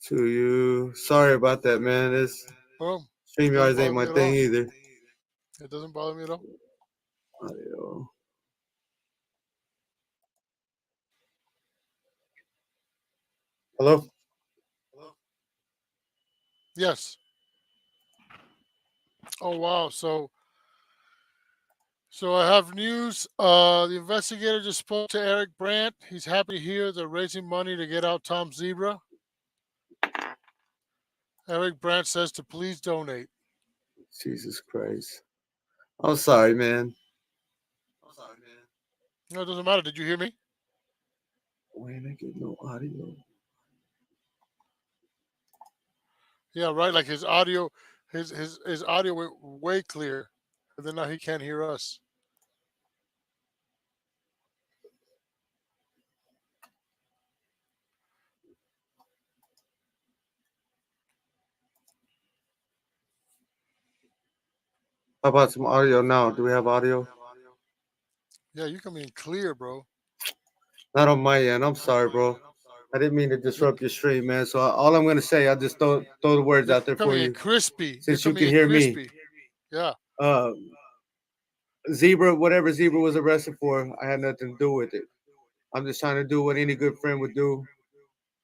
to you. Sorry about that, man. This Well, it doesn't StreamYards ain't bother me my at thing all. either. It doesn't bother me at all. Audio. Hello? Yes. Oh wow. So I have news. The investigator just spoke to Eric Brandt. He's happy to hear they're raising money to get out Tom Zebra. Eric Brandt says to please donate. Jesus Christ. I'm sorry, man. No, it doesn't matter. Did you hear me? Why ain't I get no audio? Yeah, right. Like his audio, his audio went way clear, and then now he can't hear us. How about some audio now? Do we have audio? Yeah, you come in clear, bro. Not on my end. I'm sorry, bro. I didn't mean to You disrupt your stream, man. So all I'm gonna say, I'll just throw the words you're out there for coming in you, crispy. You're since you coming can in hear me. crispy. Yeah. Uh, Zebra, whatever Zebra was arrested for, I had nothing to do with it. I'm just trying to do what any good friend would do: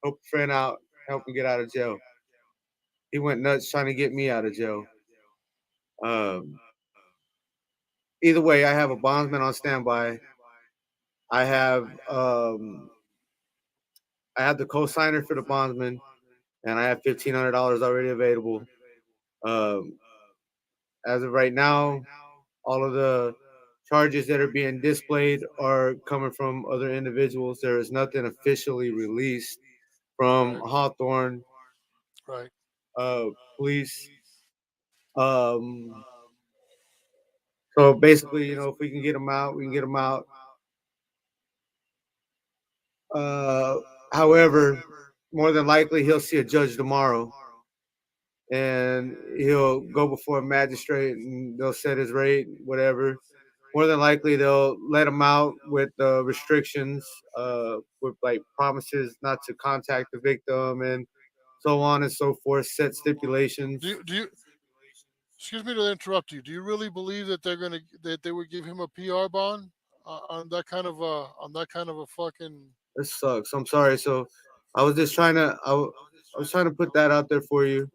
help a friend out, help him get out of jail. He went nuts trying to get me out of jail. Um, Either way, I have a bondsman on standby. I have um, I have the co-signer for the bondsman, and I have $1,500 already available. Um, as of right now, all of the charges that are being displayed are coming from other individuals. There is nothing officially released from Right. Hawthorne Right. uh, police. Um, so basically, if we can get them out, we can get them out. Uh, However, more than likely, he'll see a judge tomorrow, and he'll go before a magistrate, and they'll set his rate, whatever. More than likely, they'll let him out with restrictions, with like promises not to contact the victim and so on and so forth. Set stipulations. Do you Excuse me to interrupt you. Do you really believe that that they would give him a PR bond on that kind of a fucking? This sucks. I'm sorry. So I was just trying to I was trying to put that out there for you.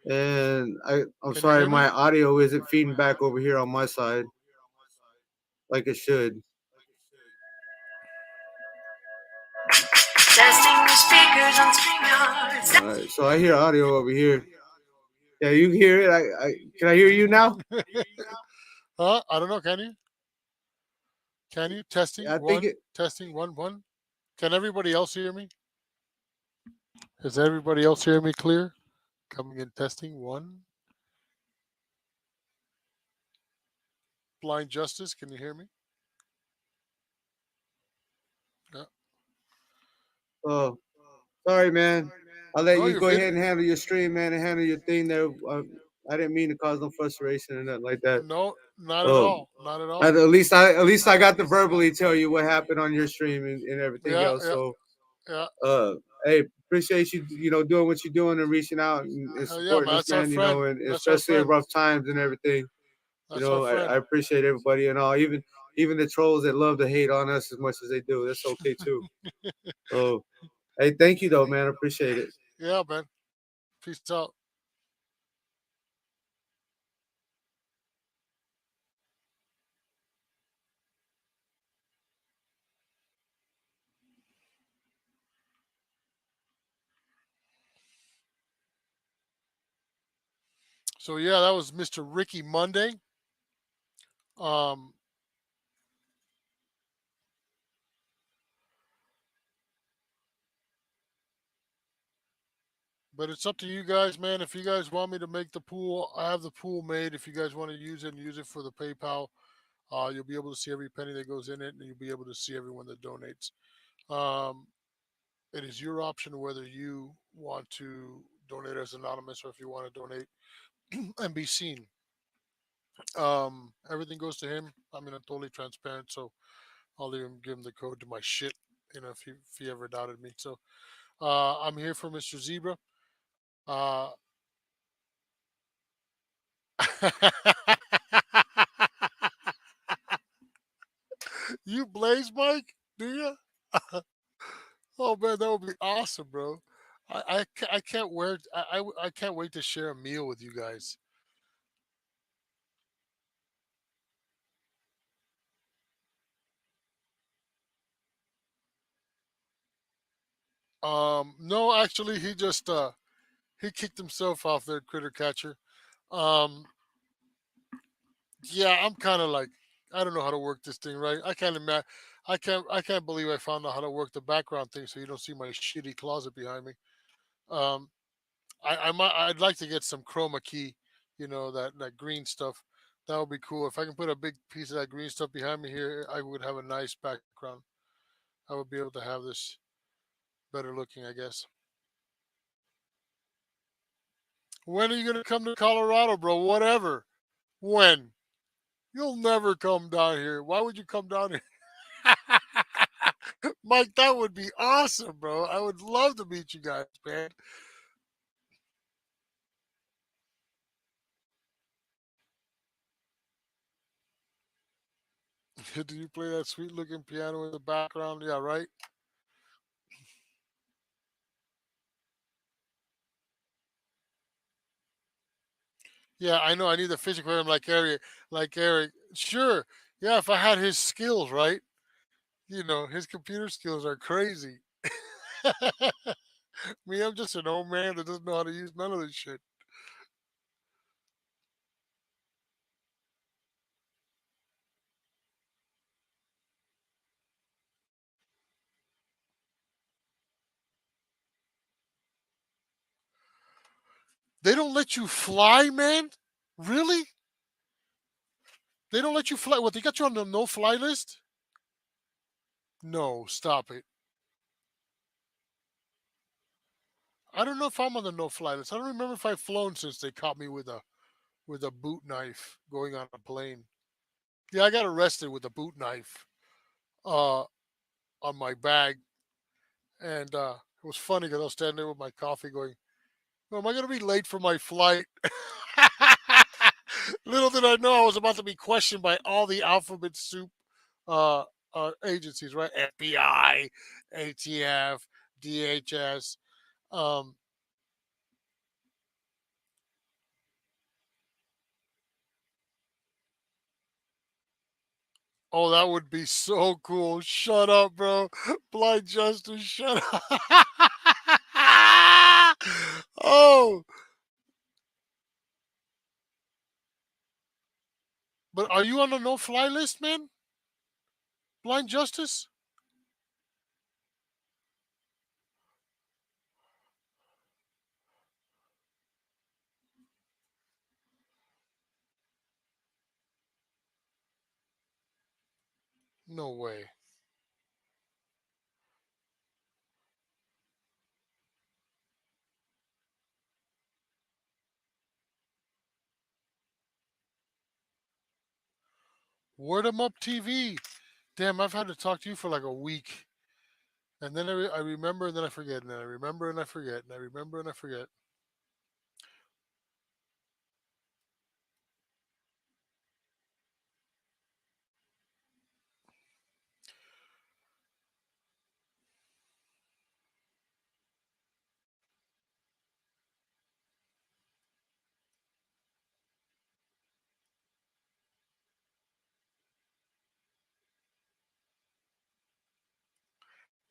And I'm Can you sorry hear me? my audio isn't feeding back over here on my side like it should. Testing the speakers on StreamYard. All right, so I hear audio over here. Yeah, you hear it? I can I hear you now? Huh? I don't know. Can you? Can you? Testing I think one. it. Testing one one. Can everybody else hear me? Is everybody else hearing me clear? Coming in testing one. Blind Justice, can you hear me? Yeah. Oh, sorry, man. I'll let No, you your go vid. ahead and handle your stream, man, and handle your thing there. I didn't mean to cause no frustration or nothing like that. No, not at Oh, all. Not at at all. least I got to verbally tell you what happened on your stream and everything Yeah, else. yeah, So yeah. hey, appreciate you, doing what you're doing and reaching out and Hell yeah, supporting man. us, That's our man, friend. and That's our especially in friend. rough times and everything. That's our I friend. appreciate everybody and all, even the trolls that love to hate on us as much as they do. That's okay too. So hey, thank you though, man. I appreciate it. Yeah, man. Peace out. So yeah, that was Mr. Ricky Monday. Um, but it's up to you guys, man. If you guys want me to make the pool, I have the pool made. If you guys want to use it and use it for the PayPal, you'll be able to see every penny that goes in it, and you'll be able to see everyone that donates. Um, it is your option whether you want to donate as anonymous or if you want to donate and be seen. Everything goes to him. I mean, I'm totally transparent, so I'll even give him the code to my shit. If he ever doubted me. So I'm here for Mr. Zebra. Uh, you blaze Mike? Do you? Oh man, that would be awesome, bro. I can't wait. I can't wait to share a meal with you guys. No, actually, he kicked himself off their critter catcher. Um, yeah, I'm kind of like, I don't know how to work this thing right. I can't imagine. I can't believe I found out how to work the background thing, so you don't see my shitty closet behind me. Um, I'd like to get some chroma key, that green stuff. That would be cool. If I can put a big piece of that green stuff behind me here, I would have a nice background. I would be able to have this better looking, I guess. When are you gonna come to Colorado, bro? Whatever. When? You'll never come down here. Why would you come down here? Mike, that would be awesome, bro. I would love to meet you guys, man. Do you play that sweet looking piano in the background? Yeah, right? Yeah, I know. I need the fish aquarium like Eric. Like Eric. Sure. Yeah, if I had his skills, right? His computer skills are crazy. Me, I'm just an old man that doesn't know how to use none of this shit. They don't let you fly, man? Really? They don't let you fly. What, they got you on the no fly list? No, stop it. I don't know if I'm on the no fly list. I don't remember if I've flown since they caught me with a boot knife going on a plane. Yeah, I got arrested with a boot knife uh on my bag, and it was funny because I was standing there with my coffee going, "Oh, am I gonna be late for my flight?" Little did I know I was about to be questioned by all the alphabet soup uh, agencies, right? FBI, ATF, DHS. Um, oh, that would be so cool. Shut up, bro. Blind Justice, shut up. Oh, but are you on the no-fly list, man? Blind Justice? No way. Word 'em up TV. Damn, I've had to talk to you for like a week. And then I remember and then I forget. And then I remember and I forget. And I remember and I forget.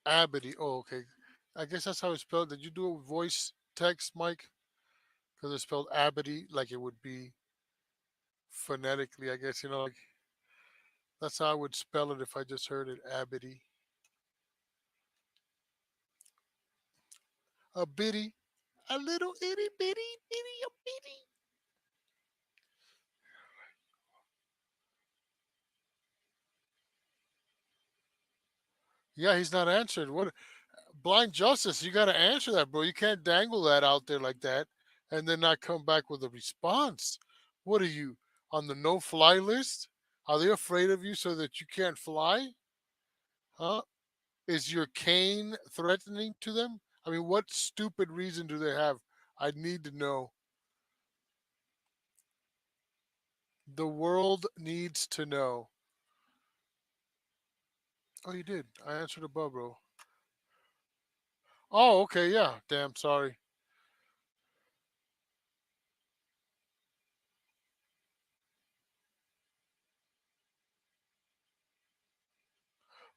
Abity. Oh, okay. I guess that's how it's spelled. Did you do a voice text, Mike? Because it's spelled Abity, like it would be phonetically. I guess like that's how I would spell it if I just heard it. Abity. A bitty, a little itty bitty bitty a bitty. Yeah, he's not answered. What blind justice? You got to answer that, bro. You can't dangle that out there like that and then not come back with a response. What are you on the no-fly list? Are they afraid of you so that you can't fly? Huh? Is your cane threatening to them? I mean, what stupid reason do they have? I need to know. The world needs to know. Oh, you did. I answered above, bro. Oh, okay, yeah. Damn, sorry.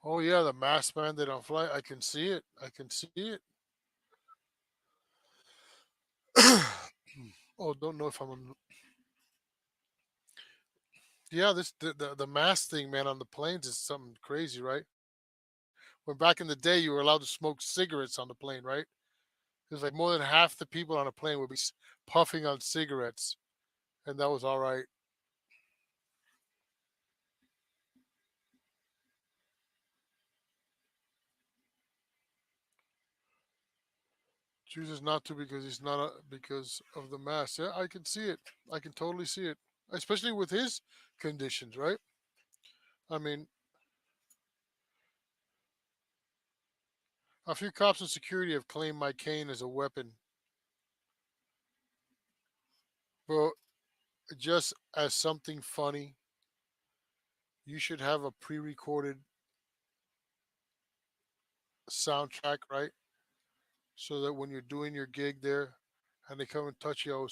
Oh, yeah, the masked man that don't fly. I can see it. I can see it. Oh, don't know if I'm on. Yeah, this the mask thing, man, on the planes is something crazy, right? When back in the day, you were allowed to smoke cigarettes on the plane, right? It was like more than half the people on a plane would be puffing on cigarettes, and that was all right. Chooses not to because he's not because of the mask. Yeah, I can see it. I can totally see it, especially with his conditions, right? I mean, a few cops and security have claimed my cane as a weapon, but just as something funny, you should have a pre-recorded soundtrack, right? So that when you're doing your gig there, and they come and touch you,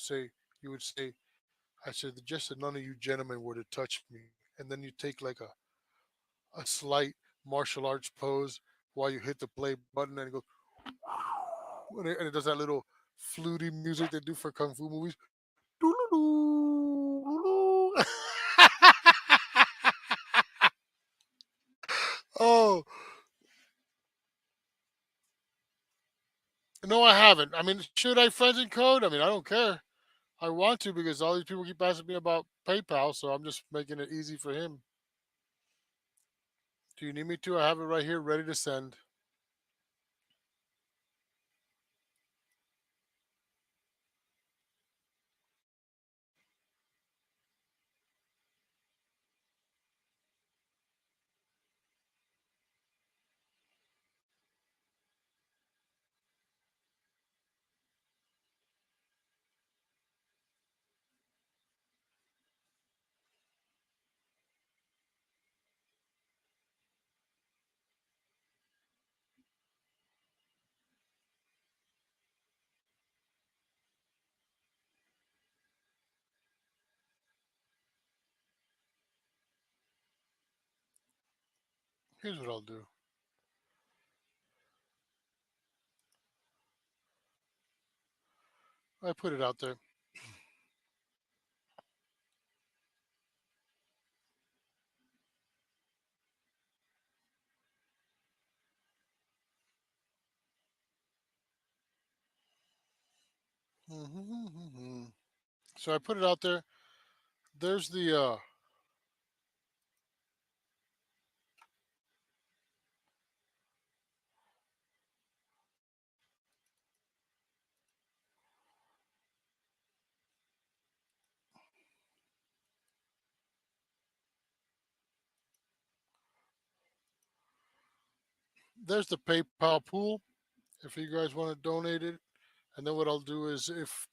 you would say, I said, just that none of you gentlemen were to touch me, and then you take like a slight martial arts pose while you hit the play button, and it goes, and it does that little fluty music they do for kung fu movies. Oh no, I haven't. I mean, should I friends in code? I mean, I don't care. I want to because all these people keep asking me about PayPal, so I'm just making it easy for him. Do you need me to? I have it right here, ready to send. Here's what I'll do. I put it out there. So I put it out there. There's the PayPal pool if you guys want to donate it. And then what I'll do is if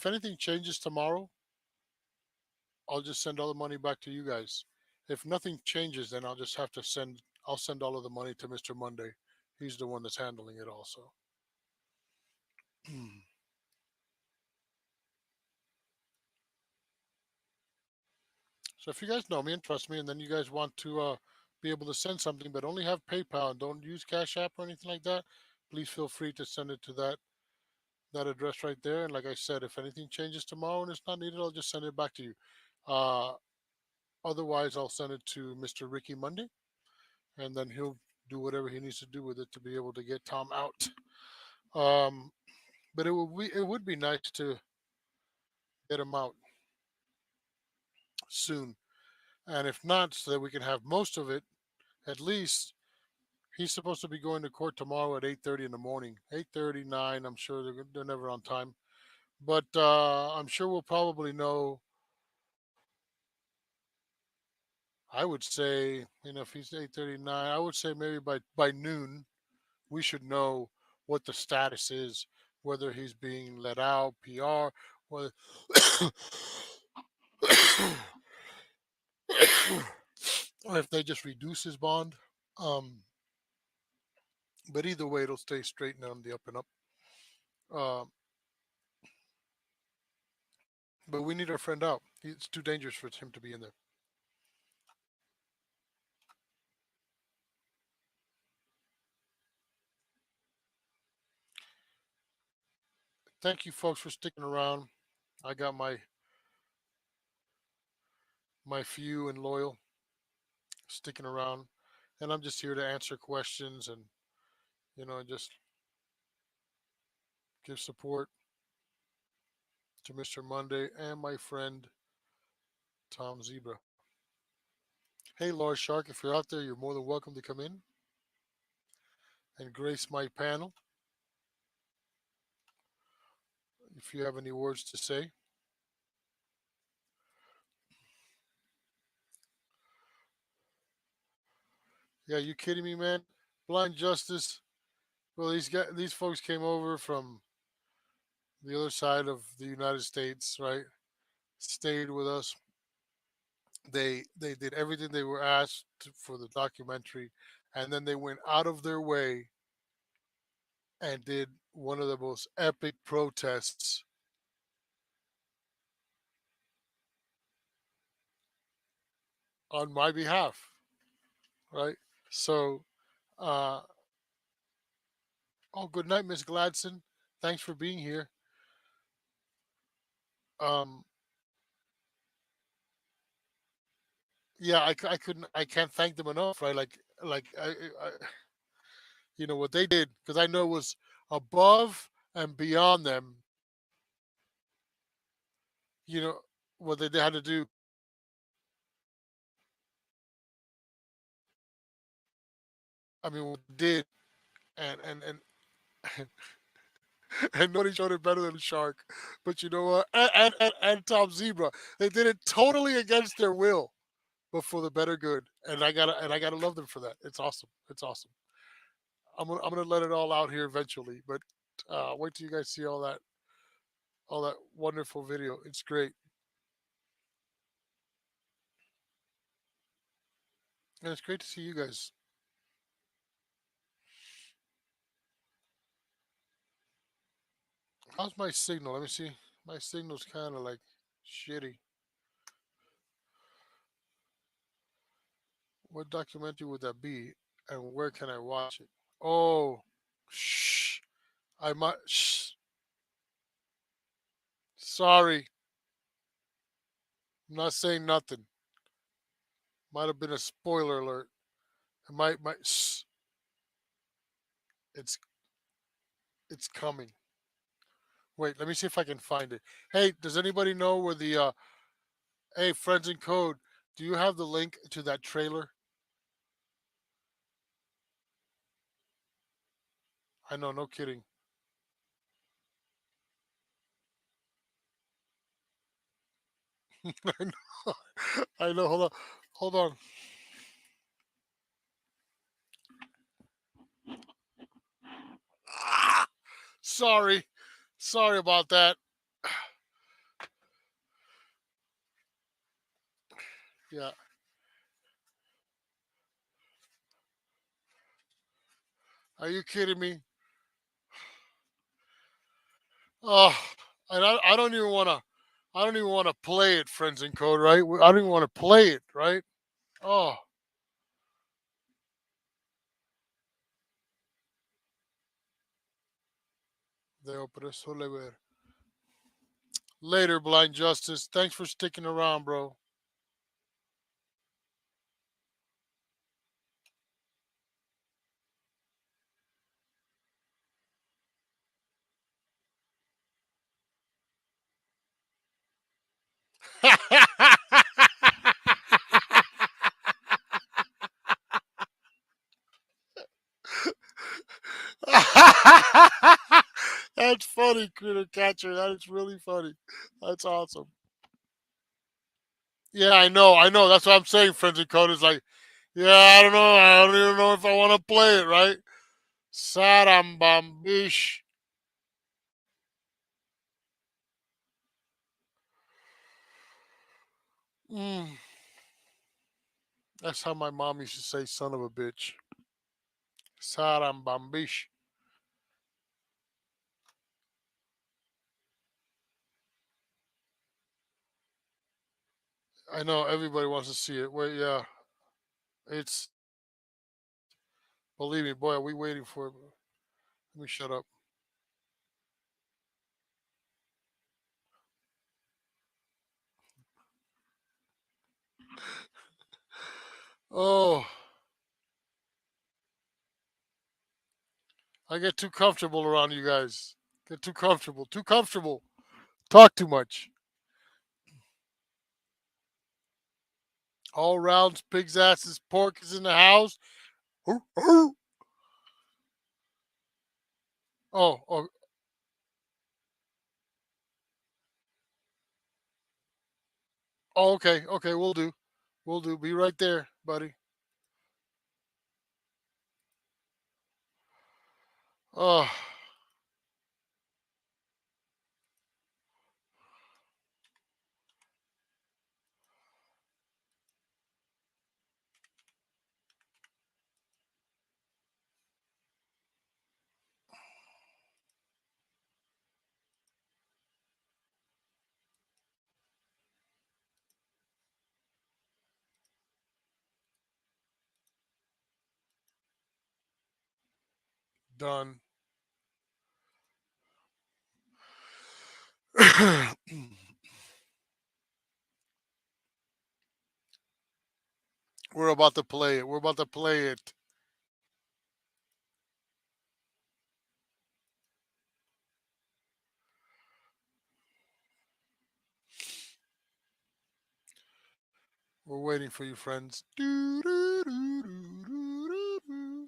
anything changes tomorrow, I'll just send all the money back to you guys. If nothing changes, then I'll send all of the money to Mr. Monday. He's the one that's handling it also. So if you guys know me and trust me, and then you guys want to be able to send something, but only have PayPal and don't use Cash App or anything like that, please feel free to send it to that address right there. And like I said, if anything changes tomorrow and it's not needed, I'll just send it back to you. Uh, Otherwise, I'll send it to Mr. Ricky Monday, and then he'll do whatever he needs to do with it to be able to get Tom out. Um, but it would be nice to get him out soon, and if not, so that we can have most of it. At least he's supposed to be going to court tomorrow at 8:30 in the morning. 8:30, 9. I'm sure they're never on time, but I'm sure we'll probably know. I would say, if he's 8:39, I would say maybe by noon we should know what the status is, whether he's being let out, PR, whether or if they just reduce his bond. Um, but either way, it'll stay straight and on the up and up. Um, but we need our friend out. It's too dangerous for him to be in there. Thank you, folks, for sticking around. I got my few and loyal sticking around, and I'm just here to answer questions and just give support to Mr. Monday and my friend Tom Zebra. Hey, Lord Shark, if you're out there, you're more than welcome to come in and grace my panel if you have any words to say. Yeah, you kidding me, man? Blind Justice. Well, these folks came over from the other side of the United States, right? Stayed with us. They did everything they were asked for the documentary, and then they went out of their way and did one of the most epic protests on my behalf, right? So, uh, oh, good night, Miss Gladson. Thanks for being here. Um, yeah, I couldn't, I can't thank them enough, right? Like what they did, because I know it was above and beyond them. You know what they had to do. I mean, what they did, and and nobody showed it better than Shark. But you know what? And Tom Zebra, they did it totally against their will, but for the better good. And I gotta love them for that. It's awesome. It's awesome. I'm gonna let it all out here eventually, but wait till you guys see all that wonderful video. It's great, and it's great to see you guys. How's my signal? Let me see. My signal's kind of like shitty. What documentary would that be, and where can I watch it? Oh, shh. I might. Shh. Sorry, I'm not saying nothing. Might have been a spoiler alert. It might. Shh. It's it's coming. Wait, let me see if I can find it. Hey, does anybody know where the hey, friends in code, do you have the link to that trailer? I know, no kidding. I know. I know. Hold on. Hold on. Ah, sorry. Sorry about that. Yeah. Are you kidding me? Oh, and I don't even want to. I don't even want to play it, friends in code, right? I don't even want to play it, right? Oh, debo por eso le ver. Later, Blind Justice. Thanks for sticking around, bro. That's funny, Critter Catcher. That is really funny. That's awesome. Yeah, I know. I know. That's what I'm saying, Friends in Code is like, yeah, I don't know. I don't even know if I want to play it, right? Sarambambish. Mm. That's how my mom used to say, son of a bitch. Sarambambish. I know everybody wants to see it. Wait, yeah. It's, believe me, boy, are we waiting for it. Let me shut up. Oh, I get too comfortable around you guys. Get too comfortable. Too comfortable. Talk too much. All rounds, pig's asses, pork is in the house. Hoo, hoo. Oh, oh, oh, okay, okay, we'll do. We'll do. Be right there, buddy. Oh, done. We're about to play it. We're about to play it. We're waiting for you, friends. Doo, doo, doo, doo, doo, doo, doo.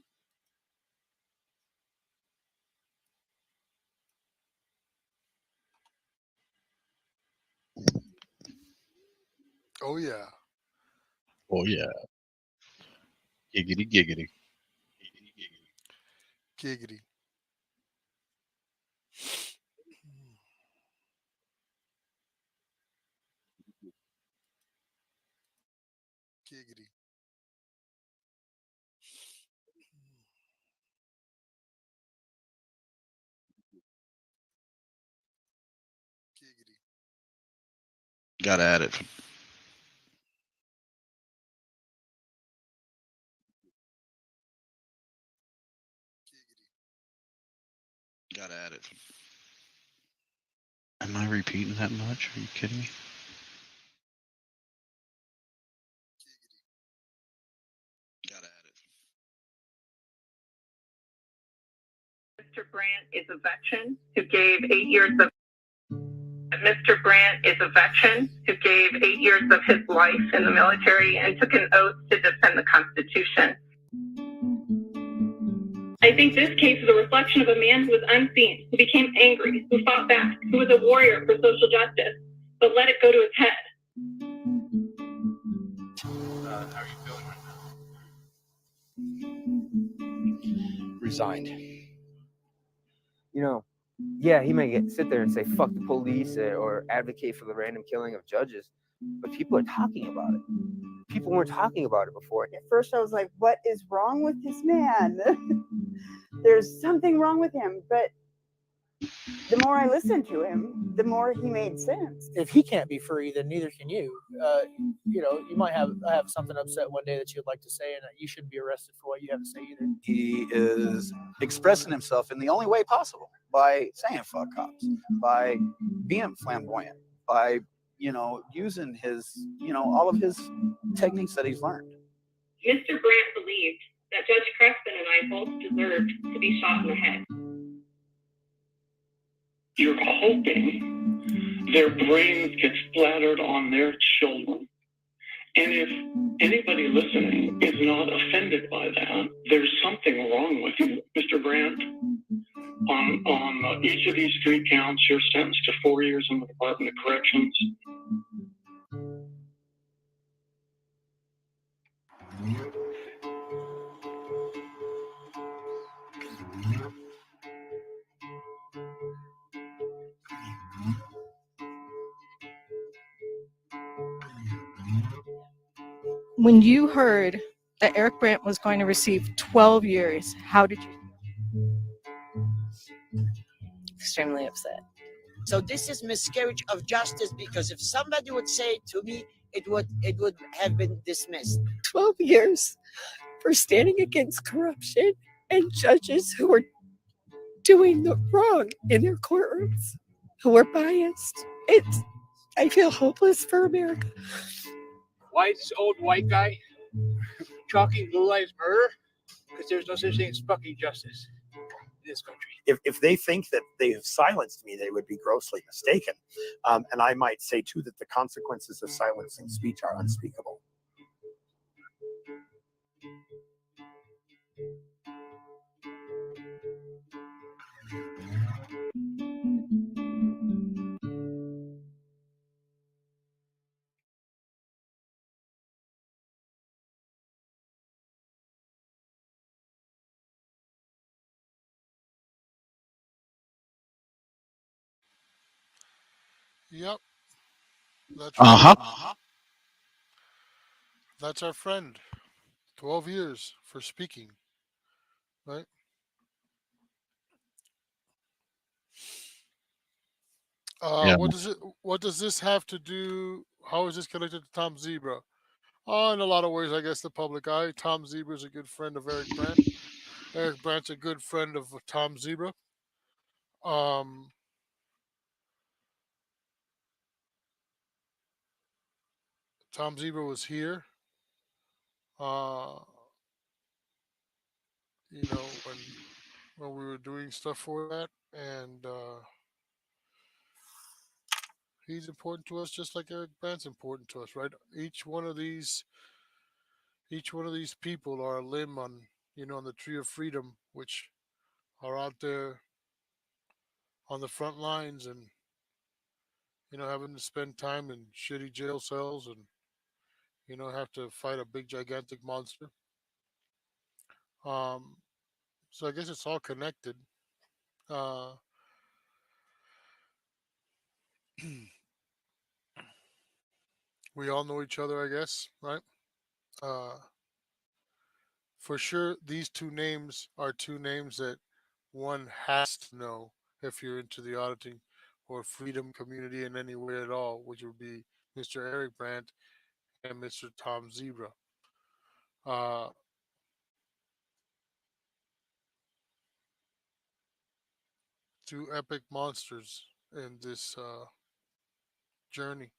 Oh yeah, Oh yeah. Giggity giggity. giggity, giggity, giggity. Gotta add it. Gotta add it. Am I repeating that much? Are you kidding me? Gotta add it. Mr. Brandt is a veteran who gave 8 years of Mr. Brandt is a veteran who gave 8 years of his life in the military and took an oath to defend the Constitution. I think this case is a reflection of a man who was unseen, who became angry, who fought back, who was a warrior for social justice, but let it go to his head. How are you feeling right now? Resigned. You know, yeah, he may sit there and say fuck the police or advocate for the random killing of judges, but people are talking about it. People weren't talking about it before. At first I was like, what is wrong with this man? There's something wrong with him. But the more I listened to him, the more he made sense. If he can't be free, then neither can you. You know, you might have something upset one day that you'd like to say, and you shouldn't be arrested for what you have to say either. He is expressing himself in the only way possible, by saying fuck cops, by being flamboyant, by, you know, using his, you know, all of his techniques that he's learned. Mr. Brandt believed that Judge Creston and I both deserved to be shot in the head. You're hoping their brains get splattered on their children. And if anybody listening is not offended by that, there's something wrong with you, Mr. Brandt. On each of these 3 counts, you're sentenced to 4 years in the Department of Corrections. When you heard that Eric Brandt was going to receive 12 years, how did you? Extremely upset. So this is miscarriage of justice, because if somebody would say it to me, it would have been dismissed. 12 years for standing against corruption and judges who were doing the wrong in their courtrooms, who were biased. I feel hopeless for America. Why is this old white guy chalking Blue Lives Matter? Because there's no such thing as fucking justice in this country. If they think that they have silenced me, they would be grossly mistaken. And I might say, too, that the consequences of silencing speech are unspeakable. Yep. That's That's our friend. 12 years for speaking, right? Yeah. What does this have to do? How is this connected to Tom Zebra? In a lot of ways, I guess the public eye. Tom Zebra is a good friend of Eric Brandt. Eric Brandt's a good friend of Tom Zebra. Tom Zebra was here. You know, when we were doing stuff for that, and he's important to us just like Eric Brandt's important to us, right? Each one of these people are a limb on, you know, on the tree of freedom, which are out there on the front lines and, you know, having to spend time in shitty jail cells and, you know, have to fight a big gigantic monster. So I guess it's all connected. We all know each other, I guess, right? For sure, these two names are two names that one has to know if you're into the auditing or freedom community in any way at all, which would be Mr. Eric Brandt and Mr. Tom Zebra. two epic monsters in this journey.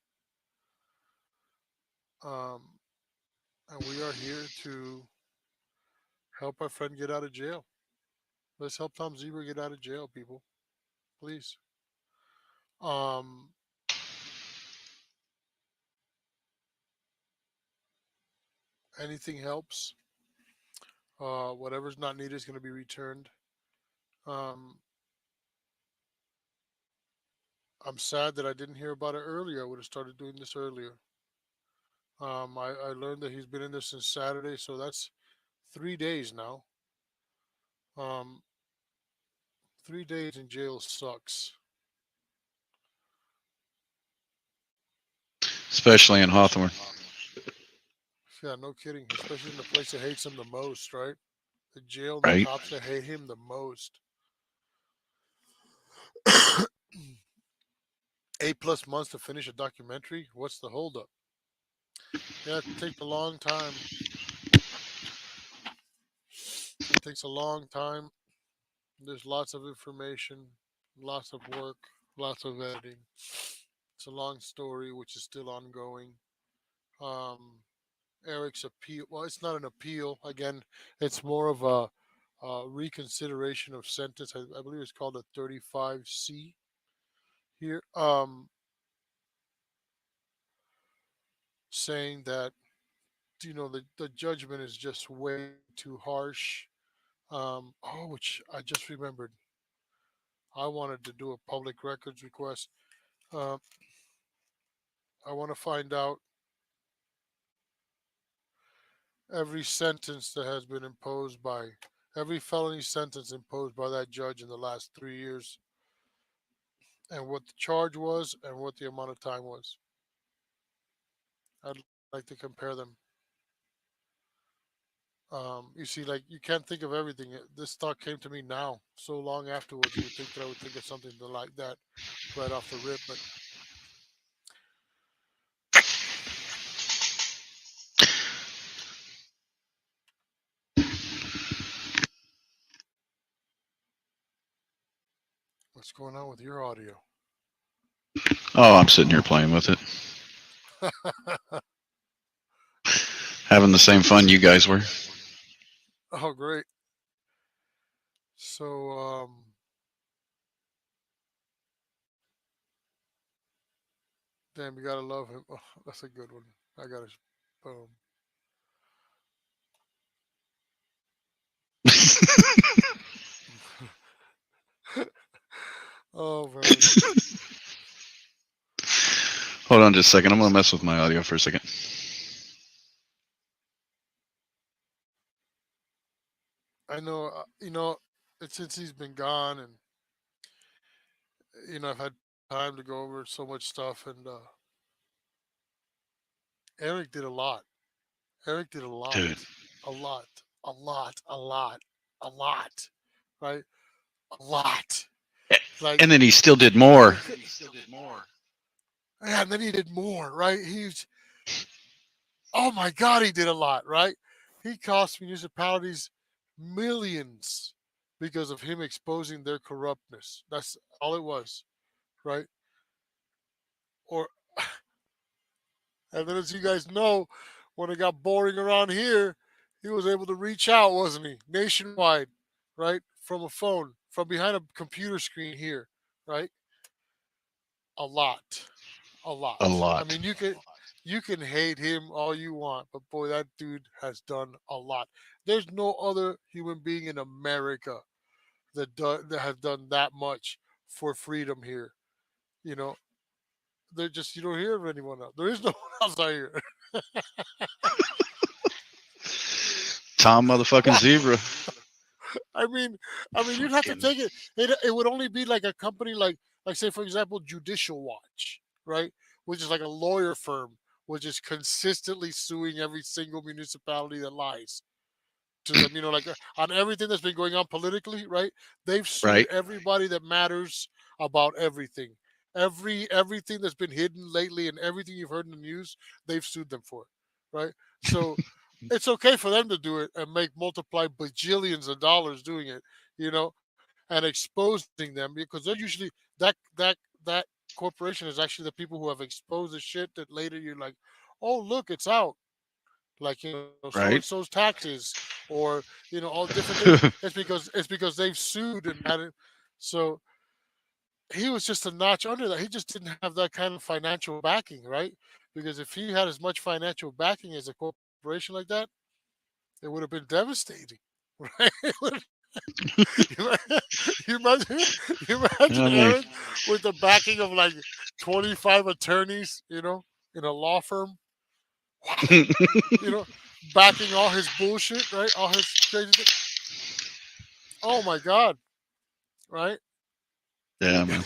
And we are here to help our friend get out of jail. Let's help Tom Zebra get out of jail, people. Please. Anything helps. Whatever's not needed is going to be returned. I'm sad that I didn't hear about it earlier. I would have started doing this earlier. I learned that he's been in there since Saturday, so that's 3 days now. 3 days in jail sucks. Especially in Hawthorne. Yeah, no kidding. Especially in the place that hates him the most, right? The jail and the Right. cops that hate him the most. 8+ months to finish a documentary. What's the holdup? Yeah, it takes a long time. It takes a long time. There's lots of information, lots of work, lots of editing. It's a long story, which is still ongoing. Eric's appeal. Well, it's not an appeal. Again, it's more of a reconsideration of sentence. I believe it's called a 35C here. Saying that the judgment is just way too harsh. Which I just remembered. I wanted to do a public records request. I want to find out every sentence that has been imposed by every felony sentence imposed by that judge in the last 3 years, and what the charge was and what the amount of time was. I'd like to compare them. You see, like, you can't think of everything. This thought came to me now, so long afterwards. You would think that I would think of something like that right off the rip, but what's going on with your audio? Oh, I'm sitting here playing with it. Having the same fun you guys were. Oh, great. So, damn, you gotta love him. Oh, that's a good one. I gotta, boom. Oh, man. Hold on just a second. I'm going to mess with my audio for a second. I know, since he's been gone, and I've had time to go over so much stuff, and Eric did a lot. Eric did a lot. Dude. A lot. A lot. A lot. A lot. Right? A lot. Like, And then he still did more. yeah, and then he did more, right? Oh my God, he did a lot, right? He cost municipalities millions because of him exposing their corruptness. That's all it was, right? And then, as you guys know, when it got boring around here, he was able to reach out, wasn't he? Nationwide, right? From a phone, from behind a computer screen here, right? A lot. A lot. A lot. I mean, you can hate him all you want, but boy, that dude has done a lot. There's no other human being in America that has done that much for freedom here. They're just, you don't hear of anyone else. There is no one else out here. Tom motherfucking Zebra. I mean, you'd have to take it. It would only be like a company like say, for example, Judicial Watch, right? Which is like a lawyer firm, which is consistently suing every single municipality that lies to them. Like on everything that's been going on politically, right? They've sued Right. everybody that matters about everything. Everything that's been hidden lately and everything you've heard in the news, they've sued them for, right? So it's okay for them to do it and make multiply bajillions of dollars doing it, and exposing them, because they're usually that corporation is actually the people who have exposed the shit that later you're like, oh look, it's out. Like, you know, so Right. and so's taxes, or, you know, all different things. It's because they've sued and had it. So he was just a notch under that. He just didn't have that kind of financial backing, right? Because if he had as much financial backing as a corporation like that, it would have been devastating, right? You imagine, Eric with the backing of like 25 attorneys, you know, in a law firm, you know, backing all his bullshit, right? All his crazy thing. Oh my God, right? Yeah, man.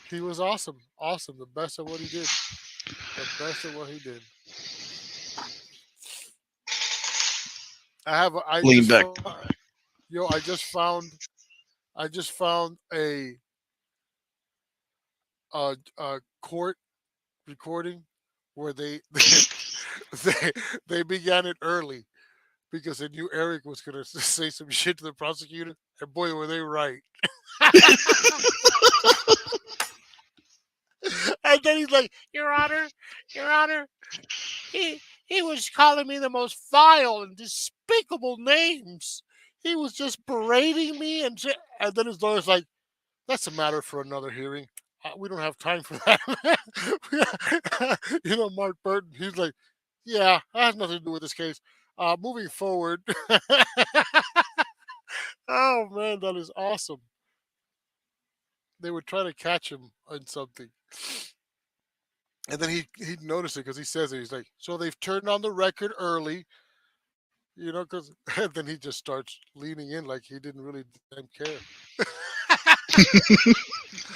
He was awesome. Awesome. The best of what he did. The best of what he did. I Lean just back. Yo, I just found a court recording where they they began it early because they knew Eric was gonna say some shit to the prosecutor, and boy, were they right. And then he's like, Your Honor, he was calling me the most vile and despicable names. He was just berating me, and then his lawyer's like, that's a matter for another hearing. We don't have time for that. You know, Mark Burton, he's like, yeah, that has nothing to do with this case. Moving forward. Oh, man, that is awesome. They would try to catch him on something. And then he'd notice it because he says it. He's like, so they've turned on the record early, you know, because then he just starts leaning in like he didn't really damn care.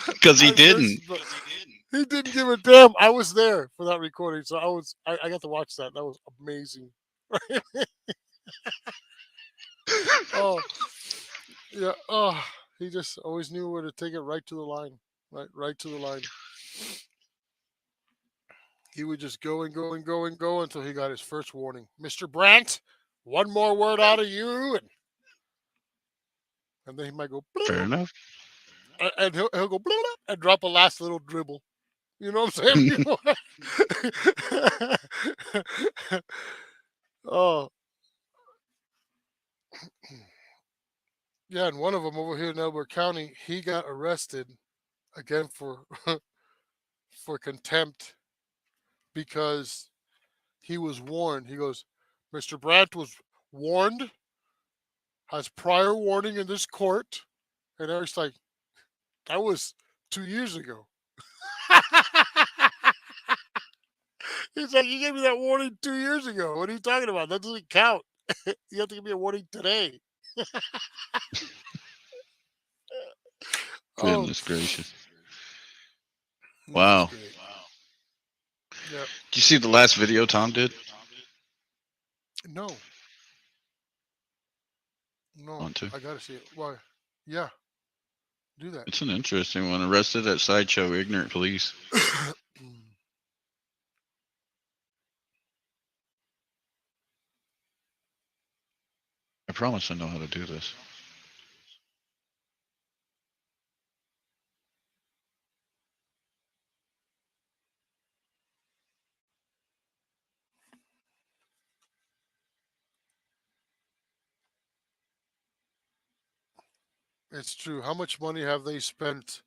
Because he didn't. He didn't give a damn. I was there for that recording, so I got to watch that. That was amazing. Oh, yeah. Oh, he just always knew where to take it right to the line. Right to the line. He would just go and go and go and go until he got his first warning. Mr. Brandt, one more word out of you. And then he might go, Fair enough. And he'll go, and drop a last little dribble. You know what I'm saying? Oh. Yeah, and one of them over here in Elbert County, he got arrested again for contempt because he was warned. He goes, Mr. Brandt was warned, has prior warning in this court. And Eric's like, that was 2 years ago. He's like, you gave me that warning 2 years ago. What are you talking about? That doesn't count. You have to give me a warning today. Goodness gracious. Wow. Yep. Did you see the last video Tom did? No. No. Want to? I gotta see it. Why? Yeah. Do that. It's an interesting one. Arrested at Sideshow, ignorant police. I promise I know how to do this. It's true. How much money have they spent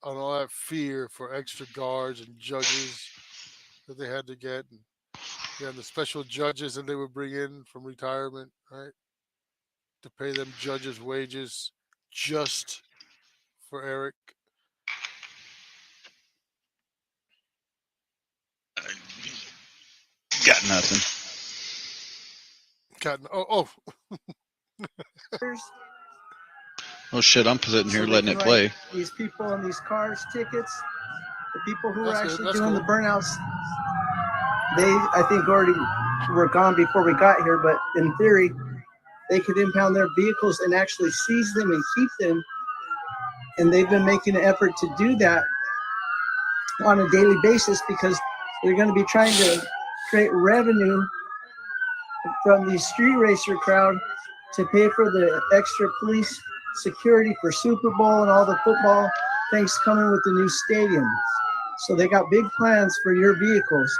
on all that fear for extra guards and judges that they had to get? And, yeah, the special judges that they would bring in from retirement, right? To pay them judges' wages just for Eric. Got nothing. Oh shit, I'm sitting here So they letting can it play. write These people on these cars tickets, the people who were That's good, actually that's doing the cool. burnouts, they I think already were gone before we got here. But in theory, they could impound their vehicles and actually seize them and keep them. And they've been making an effort to do that on a daily basis because they're going to be trying to create revenue from the street racer crowd to pay for the extra police security for Super Bowl and all the football things coming with the new stadium. So they got big plans for your vehicles.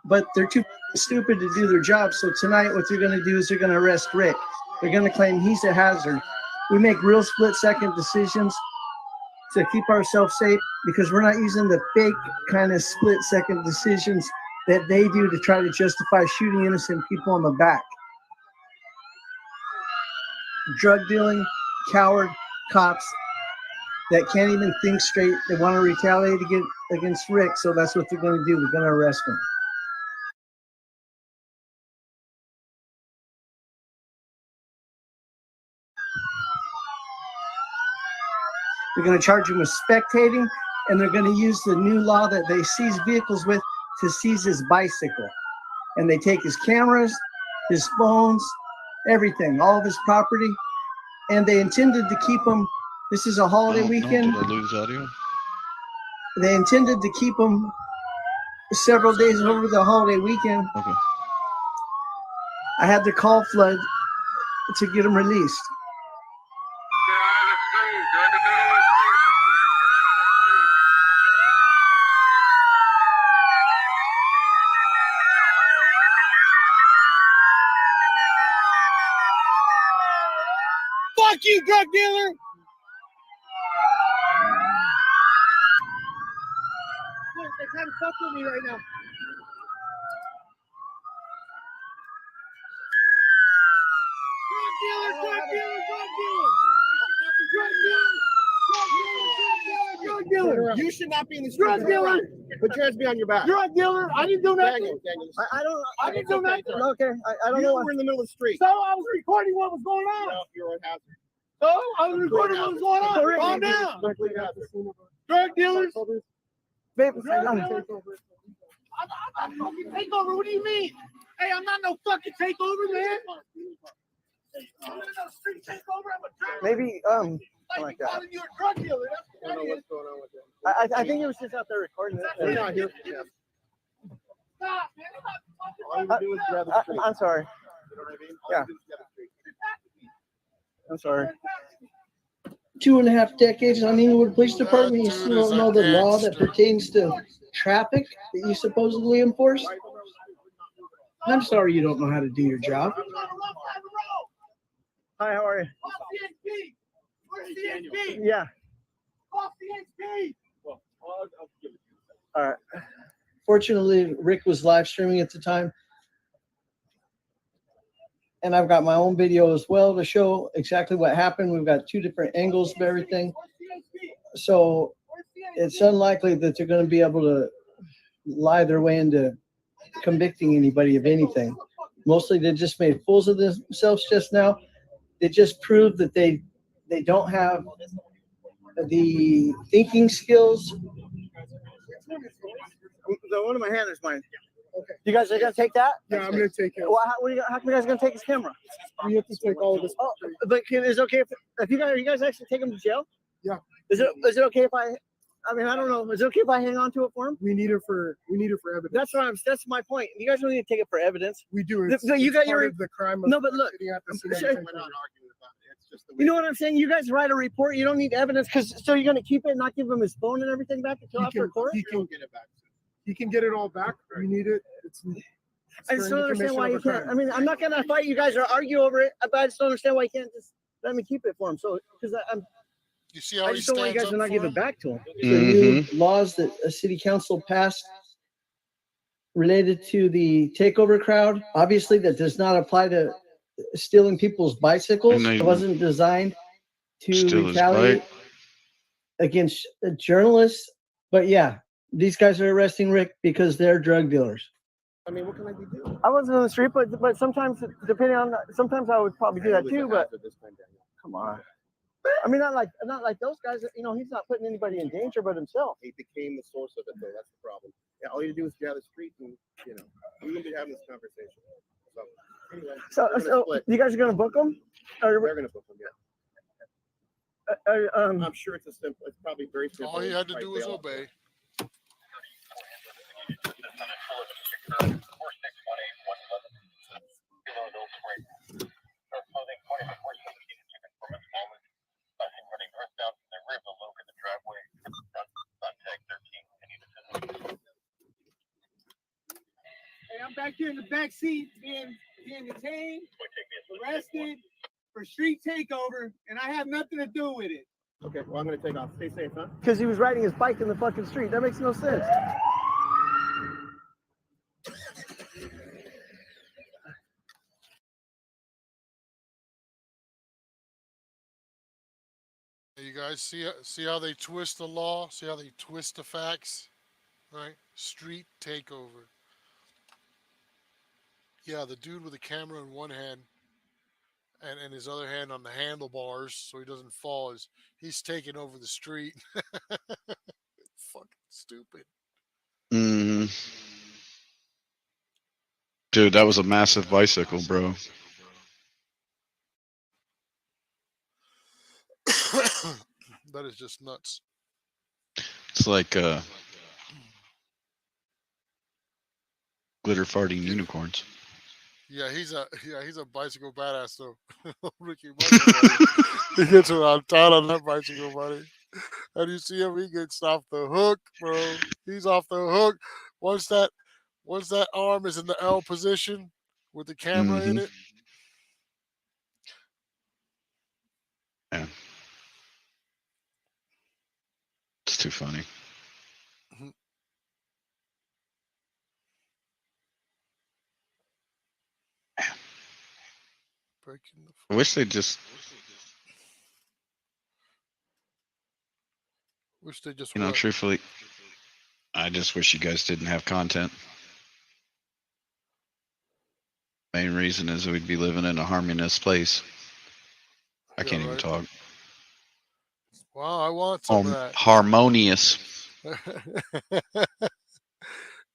But they're too stupid to do their job. So tonight what they're going to do is they're going to arrest Rick. They're going to claim he's a hazard. We make real split-second decisions to keep ourselves safe because we're not using the fake kind of split-second decisions that they do to try to justify shooting innocent people in the back. Drug dealing, coward cops that can't even think straight. They want to retaliate against Rick, so that's what they're going to do. We're going to arrest him. They're going to charge him with spectating, and they're going to use the new law that they seize vehicles with to seize his bicycle. And they take his cameras, his phones, everything, all of his property. And they intended to keep him, this is a holiday weekend. Did I lose audio? They intended to keep him several days over the holiday weekend. Okay. I had to call Flood to get him released. Fuck you, drug dealer! They're trying to fuck with me right now. Drug dealer! You should not be in the street. Drug dealer! Put your hands behind your back. Drug dealer! I didn't do nothing. I didn't do nothing. Okay, I don't know. You were in the middle of the street. So I was recording what was going on. No, you're a hazard. So I was recording what was going on. Calm down. Drug dealers. Babe, I'm not fucking takeover. What do you mean? Hey, I'm not no fucking takeover, man. I'm not no street takeover. I'm a drug dealer. Maybe, like that. Calling you a drug dealer. That's what what's going on with that. I think it was just out there recording it. We're not here. Stop, man. All you do is grab the street. I'm sorry. You know what I mean? Yeah. All you do is grab the street. I'm sorry. 2.5 decades on Inglewood Police Department, you still don't know the law that pertains to traffic that you supposedly enforce? I'm sorry you don't know how to do your job. Hi, how are you? Where's the NP? Yeah. Off the NP. Well, I'll give it to you. All right. Fortunately, Rick was live streaming at the time. And I've got my own video as well to show exactly what happened. We've got 2 different angles of everything. So it's unlikely that they're going to be able to lie their way into convicting anybody of anything. Mostly they just made fools of themselves just now. They just proved that they don't have the thinking skills. The one in my hand is mine. Okay. You guys are gonna take that? Yeah, I'm gonna take it. Well, how are you guys gonna take his camera? We have to take all of this. Oh, but is it okay if you guys actually take him to jail? Yeah. Is it okay if I mean, I don't know. Is it okay if I hang on to it for him? We need it for evidence. That's my point. You guys don't need to take it for evidence. We do. You got your the crime. No, but look. You know what I'm saying? You guys write a report. You don't need evidence so you're gonna keep it and not give him his phone and everything back until after court. He can get it back. He can get it all back. We need it. I just don't understand why you can't. I mean, I'm not gonna fight you guys or argue over it, but I just don't understand why you can't just let me keep it for him. So, because you see how I just don't want you guys to not give it back to him. Mm-hmm. The new laws that a city council passed related to the takeover crowd, obviously that does not apply to stealing people's bicycles. It wasn't designed to retaliate against journalists. But yeah, these guys are arresting Rick because they're drug dealers. I mean, what can I be doing? I wasn't on the street, but sometimes, sometimes I would probably do that too. But come on, I mean, not like those guys. You know, he's not putting anybody in danger but himself. He became the source of it, though. That's the problem. Yeah, all you do is get out of the street, and we're gonna be having this conversation. So, anyway, so you guys are gonna book them? They're gonna book them, yeah. I'm sure it's probably very simple. All you had to do was obey. I'm back here in the back seat being detained, arrested for street takeover, and I have nothing to do with it. Okay, well, I'm going to take off. Stay safe, huh? Because he was riding his bike in the fucking street. That makes no sense. You guys see how they twist the law? See how they twist the facts? Right? Street takeover. Yeah, the dude with the camera in one hand and his other hand on the handlebars so he doesn't fall he's taking over the street. Fucking stupid. hmm Dude, that was a massive bicycle, bro. That is just nuts. It's like glitter farting unicorns. Yeah, he's a bicycle badass though. Ricky Martin, he gets around town on that bicycle, buddy. And you see him, he gets off the hook, bro. He's off the hook. Once that arm is in the L position with the camera in it. Yeah. It's too funny. I wish they just you know, what? truthfully, I just wish you guys didn't have content. Main reason is we'd be living in a harmonious place. I can't even talk. Wow, I want some of that. Harmonious.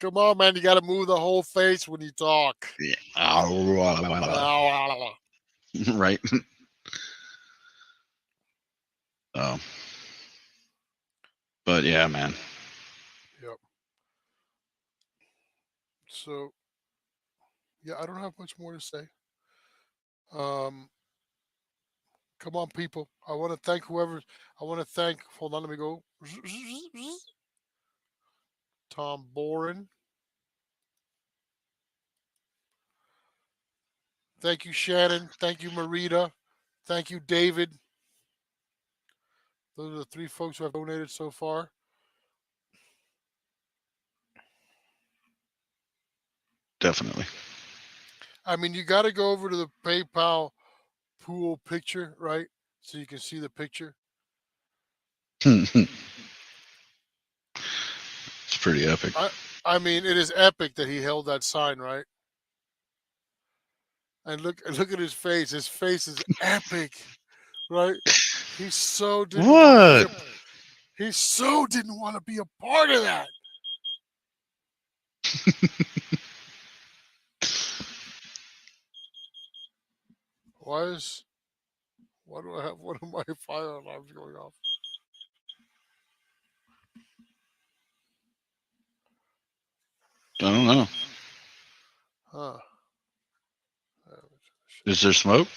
Come on, man, you got to move the whole face when you talk. Yeah. Right. But yeah, man. Yep. So, yeah, I don't have much more to say. Come on, people. I want to thank whoever. Hold on, let me go. Tom Boren. Thank you, Shannon. Thank you, Marita. Thank you, David. Those are the 3 folks who have donated so far. Definitely. I mean, you got to go over to the PayPal pool picture, right? So you can see the picture. It's pretty epic. I mean, it is epic that he held that sign, right? And look at his face. His face is epic, right? He so didn't What? He so didn't want to be a part of that. Why do I have one of my fire alarms going off? I don't know. Huh. Is there smoke?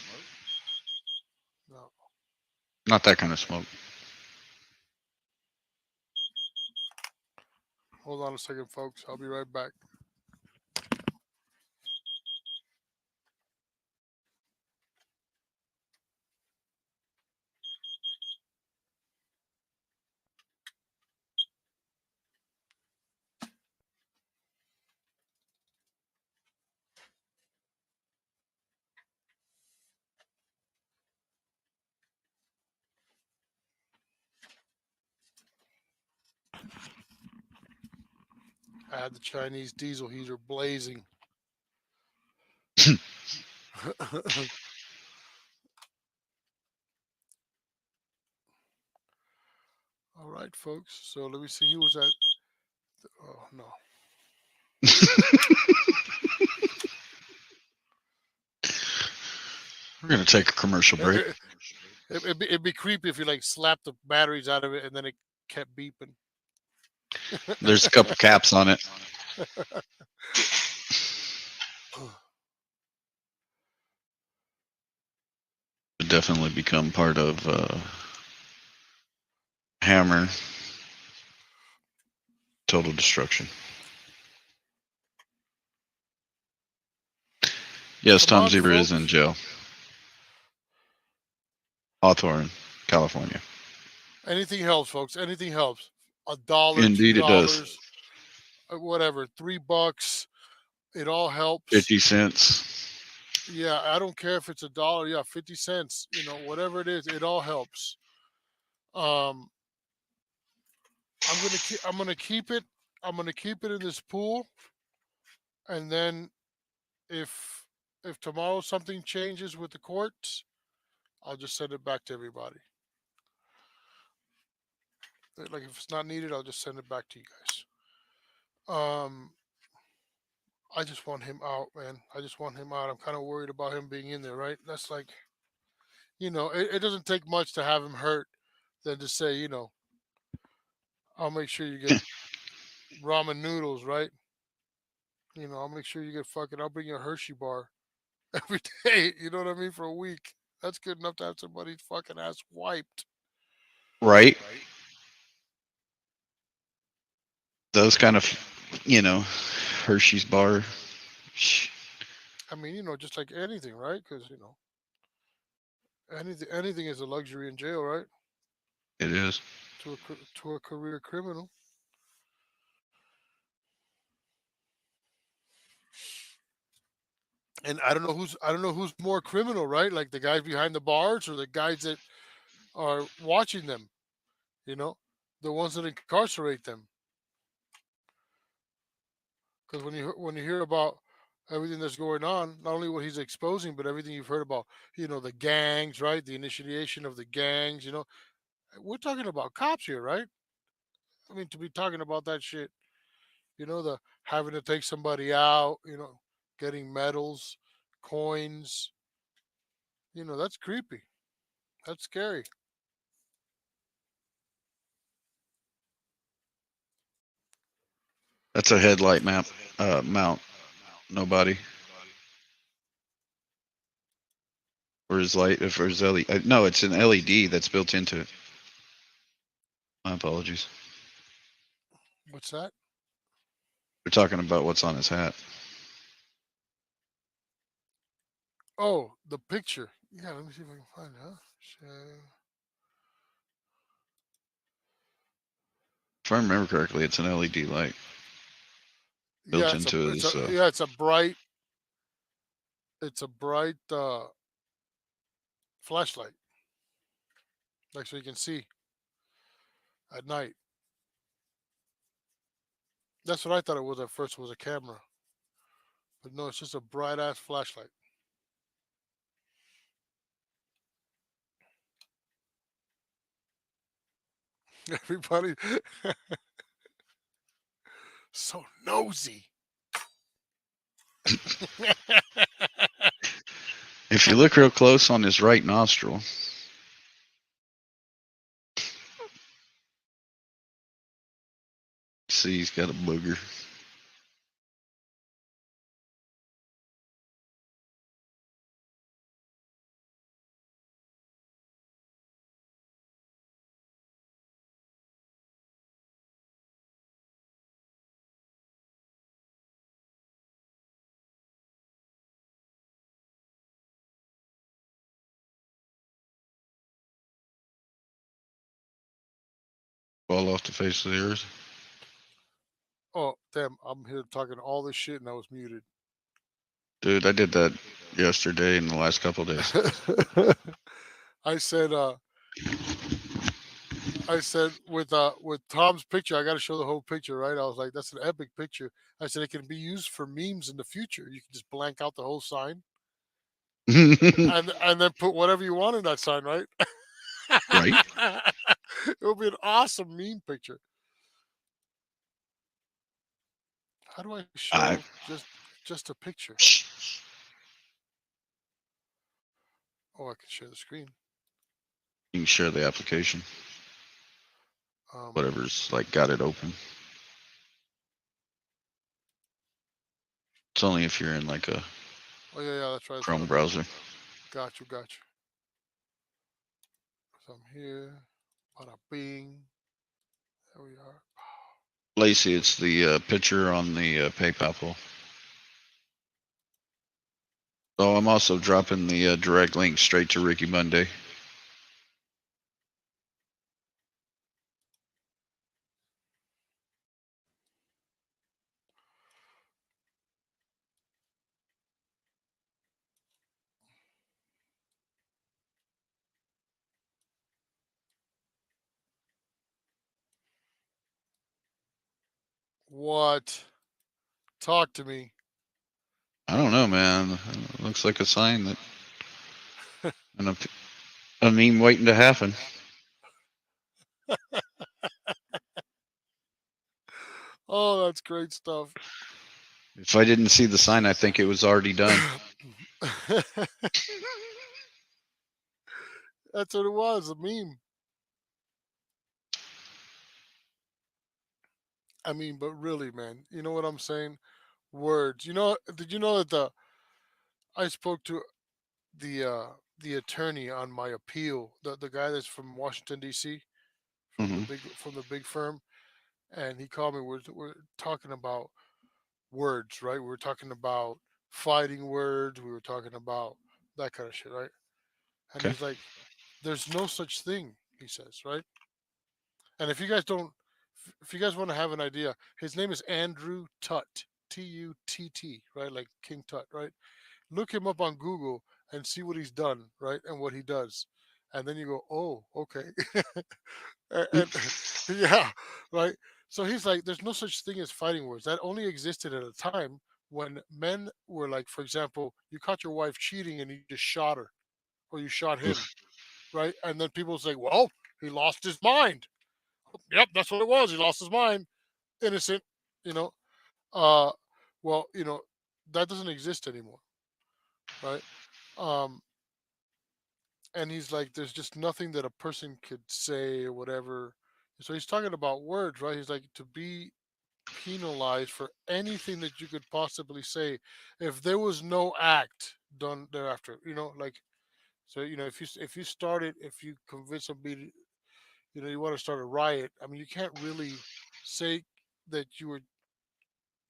No. Not that kind of smoke. Hold on a second, folks. I'll be right back. I had the Chinese diesel heater blazing. All right, folks. So let me see. He was at. Oh no. We're gonna take a commercial break. It'd be creepy if you like slapped the batteries out of it and then it kept beeping. There's a couple caps on it. Would definitely become part of Hammer Total Destruction. Yes, Come Tom on, Zebra is folks. in jail. Hawthorne, California. Anything helps, folks. Anything helps. $1, Indeed, it does. $2, whatever, $3. It all helps. 50 cents. Yeah, I don't care if it's $1. Yeah, 50 cents. Whatever it is, it all helps. I'm gonna keep it. I'm gonna keep it in this pool, and then if tomorrow something changes with the courts, I'll just send it back to everybody. Like if it's not needed, I'll just send it back to you guys. I just want him out, man. I just want him out. I'm kind of worried about him being in there, right? That's like, it doesn't take much to have him hurt than to say, I'll make sure you get ramen noodles, right? I'll make sure you get I'll bring you a Hershey bar every day. You know what I mean? For a week. That's good enough to have somebody's fucking ass wiped. Right? Those kind of, Hershey's bar. I mean, just like anything, right? Because anything is a luxury in jail, right? It is. To a career criminal. And I don't know who's more criminal, right? Like the guys behind the bars or the guys that are watching them. The ones that incarcerate them. Because when you hear about everything that's going on, not only what he's exposing, but everything you've heard about, the gangs, right? The initiation of the gangs, we're talking about cops here, right? I mean, to be talking about that shit, the having to take somebody out, getting medals, coins, that's creepy. That's scary. That's a headlight mount. Nobody. Or is light? If there's LED, no, it's an LED that's built into it. My apologies. What's that? We're talking about what's on his hat. Oh, the picture. Yeah, let me see if I can find it. Huh? If I remember correctly, it's an LED light built into his. It's a bright. It's a bright flashlight, like so you can see at night. That's what I thought it was at first. Was a camera, but no, it's just a bright ass flashlight. Everybody so nosy. If you look real close on his right nostril, see he's got a booger. Fall off the face of the earth. Oh, damn. I'm here talking all this shit and I was muted. Dude, I did that yesterday and the last couple of days. I said with Tom's picture, I got to show the whole picture, right? I was like, that's an epic picture. I said it can be used for memes in the future. You can just blank out the whole sign, and then put whatever you want in that sign, right? Right. It would be an awesome meme picture. How do I show just a picture? Oh, I can share the screen. You can share the application. Whatever's like got it open. It's only if you're in like a yeah, that's right. Chrome browser. Got you. So I'm here. Bada bing. There we are. Lacey, it's the picture on the PayPal poll. Oh, I'm also dropping the direct link straight to Ricky Monday. What? Talk to me. I don't know, man. Looks like a sign that and a meme waiting to happen. Oh, that's great stuff. If I didn't see the sign, I think it was already done. That's what it was, a meme. I mean, but really, man, you know what I'm saying? Words. You know, did you know that I spoke to the attorney on my appeal, the guy that's from Washington D.C. hmm from the big firm, and he called me. We're talking about words, right? We were talking about fighting words. We were talking about that kind of shit, right? And Okay. he's like, "There's no such thing," he says, right? And if you guys don't, if you guys want to have an idea, his name is Andrew Tutt, Tutt, right? Like King Tut, right? Look him up on Google and see what he's done, right? And what he does. And then you go, oh, okay. and yeah, right. So he's like, there's no such thing as fighting words. That only existed at a time when men were like, for example, you caught your wife cheating and you just shot her or you shot him, right? And then people say, well, he lost his mind. Yep, that's what it was. He lost his mind. Innocent, you know. Uh, well, that doesn't exist anymore, right? Um, and he's like, there's just nothing that a person could say or whatever. So he's talking about words, right? He's like, to be penalized for anything that you could possibly say if there was no act done thereafter, like, so if you convince somebody, you want to start a riot. I mean, you can't really say that you were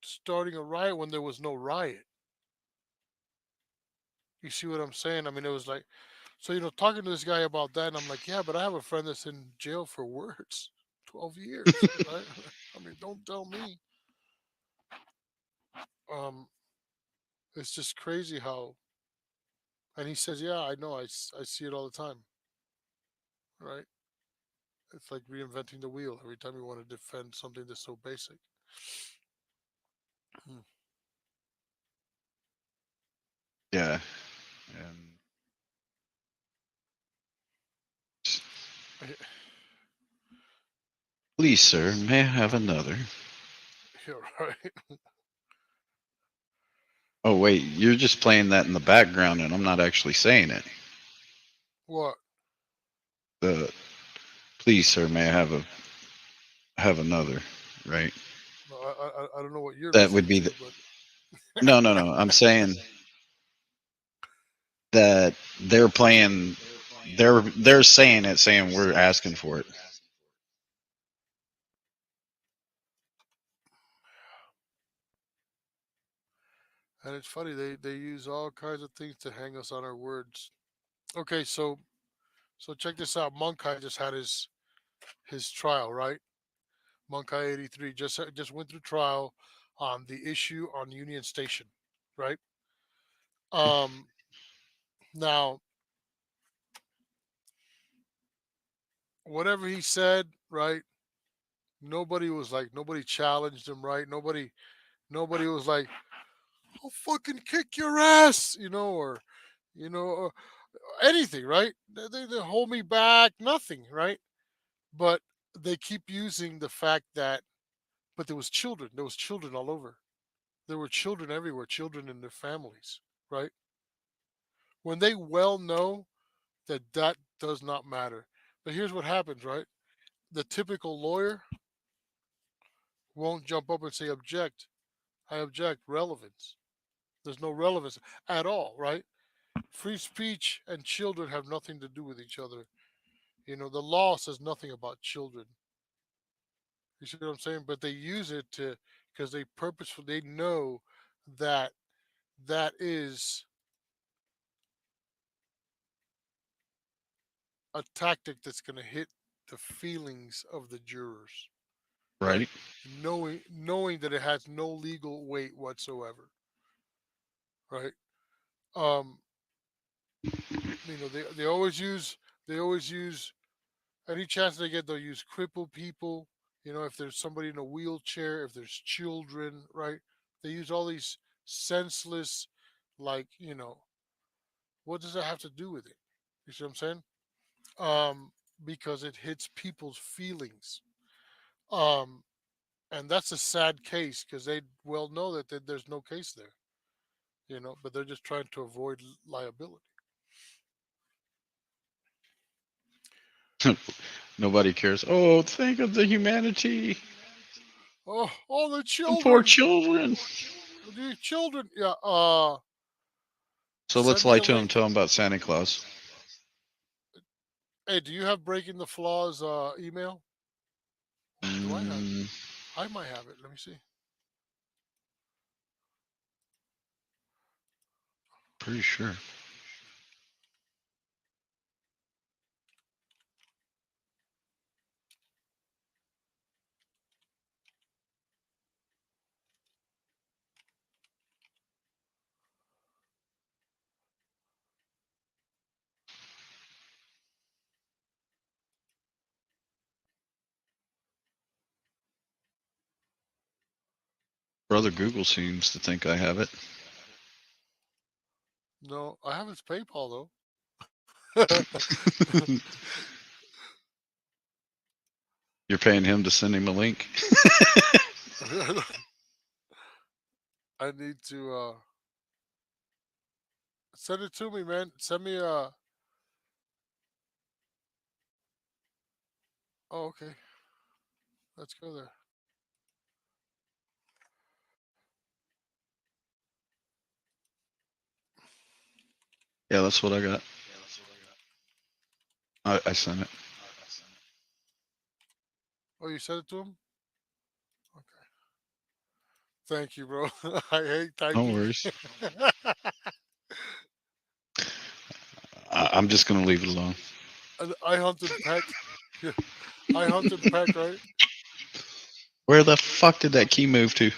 starting a riot when there was no riot. You see what I'm saying? I mean, it was like, so, talking to this guy about that, and I'm like, yeah, but I have a friend that's in jail for words, 12 years, right? I mean, don't tell me. Um, it's just crazy how, and he says, yeah, I know, I see it all the time, right? It's like reinventing the wheel every time you want to defend something that's so basic. Hmm. Yeah. And please, sir, may I have another? Yeah, right. Oh, wait, you're just playing that in the background and I'm not actually saying it. What? The please, sir, may I have another, right? No, I don't know what you're That would listening be to, but no. I'm saying that they're playing, they're saying it, saying we're asking for it. and it's funny they use all kinds of things to hang us on our words. Okay, so check this out. Monkai just had his trial, right? Monkai 83 just went through trial on the issue on Union Station, right? Um, now whatever he said, right? Nobody challenged him, right? Nobody was like, I'll fucking kick your ass, or anything, right? They hold me back, nothing, right? But they keep using the fact that, but there was children all over. There were children everywhere, children and their families, right? When they well know that does not matter. But here's what happens, right? The typical lawyer won't jump up and say, object. I object. Relevance. There's no relevance at all, right? Free speech and children have nothing to do with each other. The law says nothing about children. You see what I'm saying? But they use it because they know that that is a tactic that's going to hit the feelings of the jurors, Right. knowing that it has no legal weight whatsoever, right? Um, they always use any chance they get. They'll use crippled people. If there's somebody in a wheelchair, if there's children, right? They use all these senseless, like, what does that have to do with it? You see what I'm saying? Because it hits people's feelings. And that's a sad case because they well know that there's no case there, but they're just trying to avoid liability. Nobody cares. Oh, think of the humanity. Oh, all the The children. poor children. The children. Yeah. So let's Send me lie a to them. link. Tell them about Santa Claus. Hey, do you have Breaking the Flaws email? Do I have it? Mm, I might have it. Let me see. pretty sure. Brother Google seems to think I have it. No, I have his PayPal though. You're paying him to send him a link. I need to send it to me, man. Send me a. Oh, okay. Let's go there. Yeah, that's what I got. I sent it. Oh, you sent it to him? Okay. Thank you, bro. I hate typing. No worries. I'm just gonna leave it alone. I hunted peck. Yeah. I hunted peck, right? Where the fuck did that key move to?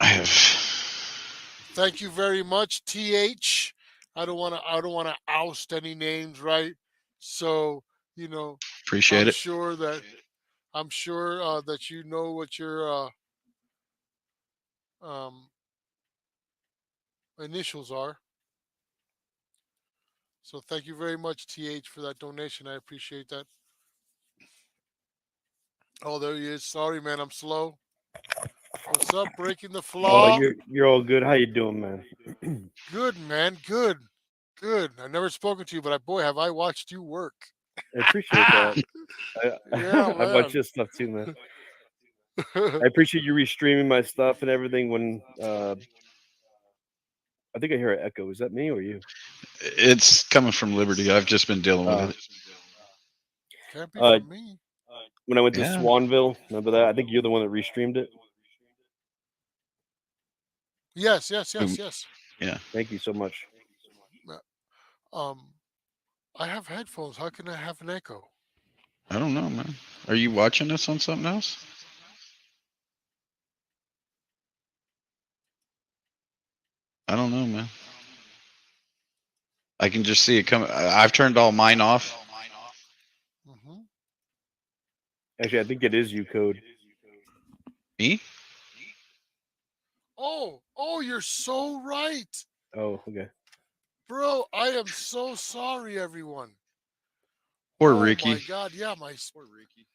I have. Thank you very much, TH. I don't want to oust any names, right? So, Appreciate it. I'm sure that you know what your initials are. So thank you very much, TH, for that donation. I appreciate that. Oh, there he is. Sorry, man. I'm slow. What's up? Breaking the Oh, Flaw. you're all good. How you doing, man? Good, man. Good. I've never spoken to you, but boy, have I watched you work. I appreciate that. Yeah, I man. watch your stuff too, man. I appreciate you restreaming my stuff and everything. When I think I hear an echo. Is that me or you? It's coming from Liberty. I've just been dealing with it. Can't be from me. When I went to Yeah. Swanville, remember that? I think you're the one that restreamed it. Yes. Yeah. Thank you so much. I have headphones. How can I have an echo? I don't know, man. Are you watching this on something else? I don't know, man. I can just see it coming. I've turned all mine off. Mm-hmm. Actually, I think it is you, Code. Me? Oh, you're so right. Oh, okay. Bro, I am so sorry, everyone. Poor Oh Ricky. my God, yeah, poor Ricky.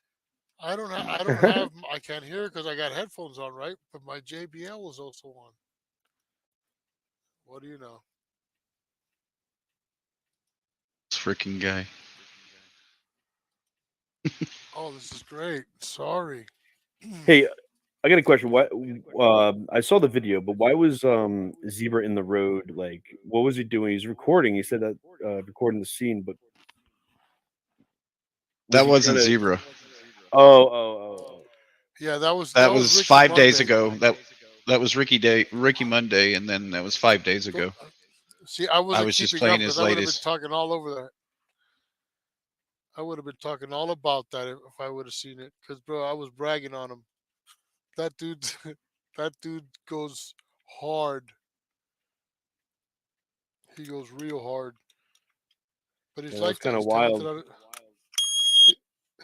I don't have. I can't hear because I got headphones on, right? But my JBL was also on. What do you know? This freaking guy. Oh, this is great. Sorry. Hey, I got a question. Why? I saw the video, but why was Zebra in the road? Like, what was he doing? He's recording. He said that recording the scene, but That wasn't Zebra. Oh. Yeah, that was That was Ricky 5 days Monday. ago. Ricky Monday, and then that was 5 days ago. See, I wasn't was just keeping up playing because his I would have been latest. talking all over that. I would have been talking all about that if I would have seen it. Because, bro, I was bragging on him. That dude, that dude goes hard. He goes real hard. But he's Yeah, like that's that. kind of He's talented wild. on it.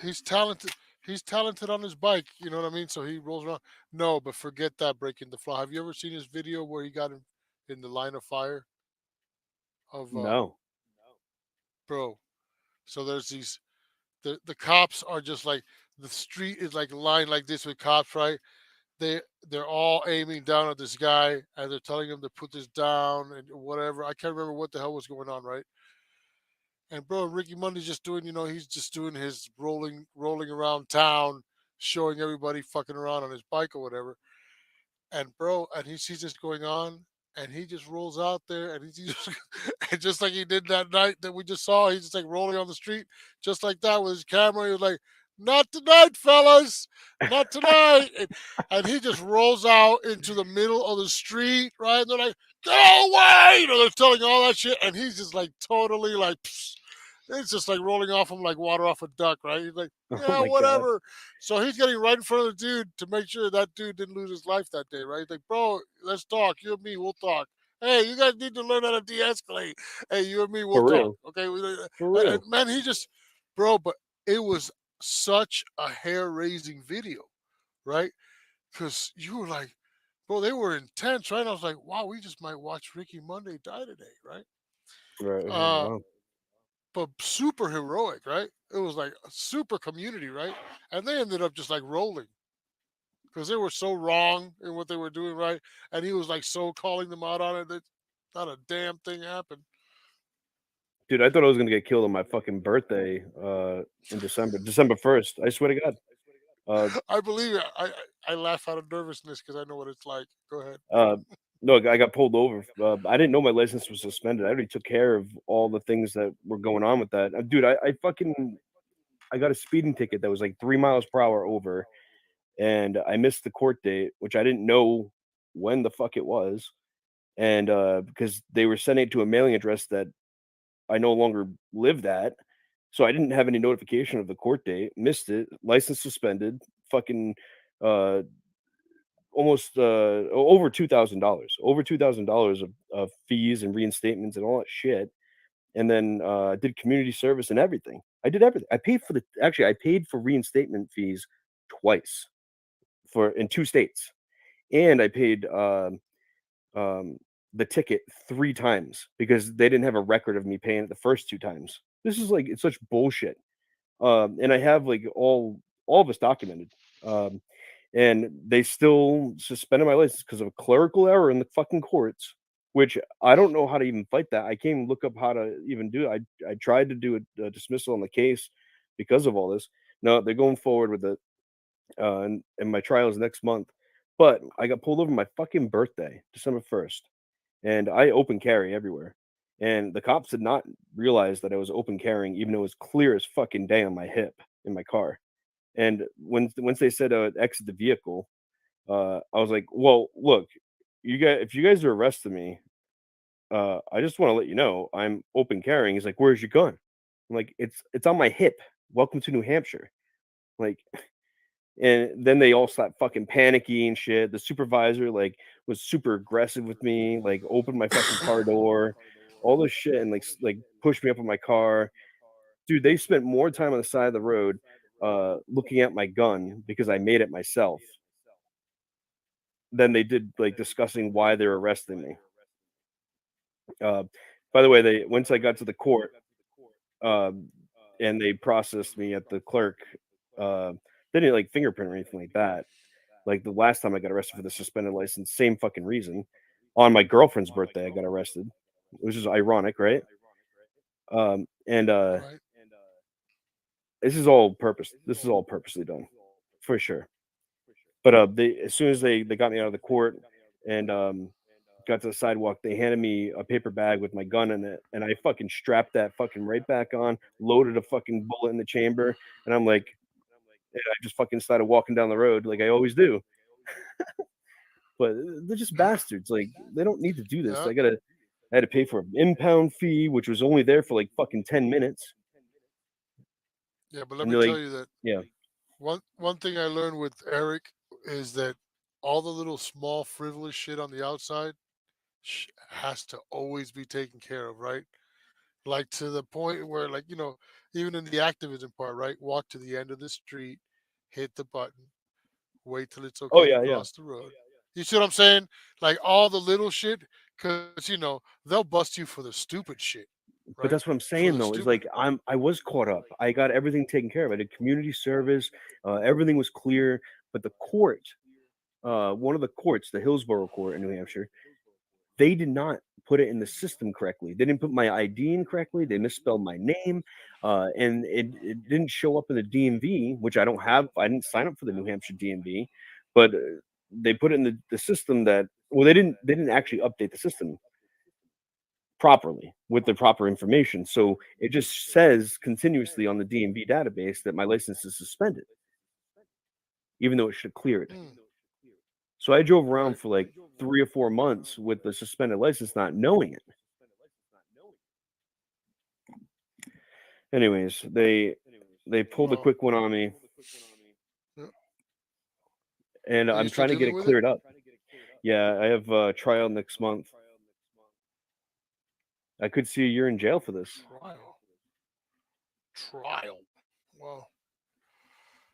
He's talented. He's talented on his bike. You know what I mean? So he rolls around. No, but forget that breaking the flaw. Have you ever seen his video where he got in the line of fire of No. bro? So there's these the cops are just like the street is like lined like this with cops, right? They're all aiming down at this guy and they're telling him to put this down and whatever. I can't remember what the hell was going on, right? And bro, Ricky Monday's just doing, he's just doing his rolling around town, showing everybody fucking around on his bike or whatever. And bro, and he sees this going on, and he just rolls out there, and he just, and just like he did that night that we just saw, he's just like rolling on the street, just like that with his camera. He was like, "Not tonight, fellas, not tonight," and he just rolls out into the middle of the street, right? And they're like, "Go away!" They're telling all that shit, and he's just like totally like. Psst. It's just like rolling off him like water off a duck, right? He's like, Oh yeah, my God. whatever. So he's getting right in front of the dude to make sure that dude didn't lose his life that day, right? He's like, bro, let's talk. You and me, we'll talk. Hey, you guys need to learn how to de-escalate. Hey, you and me, we'll For talk. real. Okay. For real. And man, he just, bro, but it was such a hair-raising video, right? Because you were like, bro, they were intense, right? And I was like, wow, we just might watch Ricky Monday die today, right? Right. Uh, Wow. but super heroic, right? It was like a super community, right? And they ended up just like rolling because they were so wrong in what they were doing, right? And he was like so calling them out on it that not a damn thing happened. Dude, I thought I was gonna get killed on my fucking birthday in December 1st. I swear to God. I believe it. I laugh out of nervousness because I know what it's like. Go ahead. No, I got pulled over. I didn't know my license was suspended. I already took care of all the things that were going on with that. Dude, I got a speeding ticket that was like 3 miles per hour over, and I missed the court date, which I didn't know when the fuck it was, and because they were sending it to a mailing address that I no longer lived at, so I didn't have any notification of the court date. Missed it. License suspended. Fucking uh almost over $2,000 of fees and reinstatements and all that shit. And then did community service and everything. I did everything. I paid for reinstatement fees twice in 2 states, and I paid the ticket 3 times because they didn't have a record of me paying it the first 2 times. This is like it's such bullshit. And I have like all of this documented. And they still suspended my license because of a clerical error in the fucking courts, which I don't know how to even fight that. I can't even look up how to even do it. I tried to do a dismissal on the case because of all this. No, they're going forward with it, and my trial is next month. But I got pulled over my fucking birthday, December 1st, and I open carry everywhere. And the cops did not realize that I was open carrying, even though it was clear as fucking day on my hip in my car. And once they said exit the vehicle, I was like, "Well, look, if you guys are arresting me, I just want to let you know I'm open carrying." He's like, "Where's your gun?" I'm like, "It's on my hip. Welcome to New Hampshire." Like, and then they all start fucking panicky and shit. The supervisor like was super aggressive with me, like opened my fucking car door, all this shit, and like pushed me up in my car. Dude, they spent more time on the side of the road looking at my gun because I made it myself than they did like discussing why they're arresting me. By the way, once I got to the court and they processed me at the clerk, they didn't like fingerprint or anything like that. Like the last time I got arrested for the suspended license, same fucking reason. On my girlfriend's birthday, I got arrested, which is ironic, right? And this is all purposely done, for sure. But as soon as they got me out of the court and got to the sidewalk, they handed me a paper bag with my gun in it, and I fucking strapped that fucking right back on, loaded a fucking bullet in the chamber, and I'm like, and I just fucking started walking down the road like I always do. but they're just bastards. Like they don't need to do this. Yeah. I had to pay for an impound fee, which was only there for like fucking 10 minutes. Yeah, but let And me they're tell like, you that yeah, one thing I learned with Eric is that all the little small frivolous shit on the outside has to always be taken care of, right? Like to the point where, like, even in the activism part, right? Walk to the end of the street, hit the button, wait till it's oh okay to yeah, yeah. cross the road. You see what I'm saying? Like all the little shit, because they'll bust you for the stupid shit, But right? that's what I'm For saying the though, is stupid. like I was caught up. I got everything taken care of. I did community service. Everything was clear. But the court, one of the courts, the Hillsborough Court in New Hampshire, they did not put it in the system correctly. They didn't put my ID in correctly. They misspelled my name, and it didn't show up in the DMV, which I don't have. I didn't sign up for the New Hampshire DMV, but they put it in the system that they didn't actually update the system properly with the proper information. So it just says continuously on the DMV database that my license is suspended, even though it should have cleared. So I drove around for like 3 or 4 months with the suspended license, not knowing it. Anyways, they pulled a quick one on me, and Are you I'm still trying to get dealing it with it? cleared up. Yeah, I have a trial next month. I could see a year in jail for this. Trial. Wow.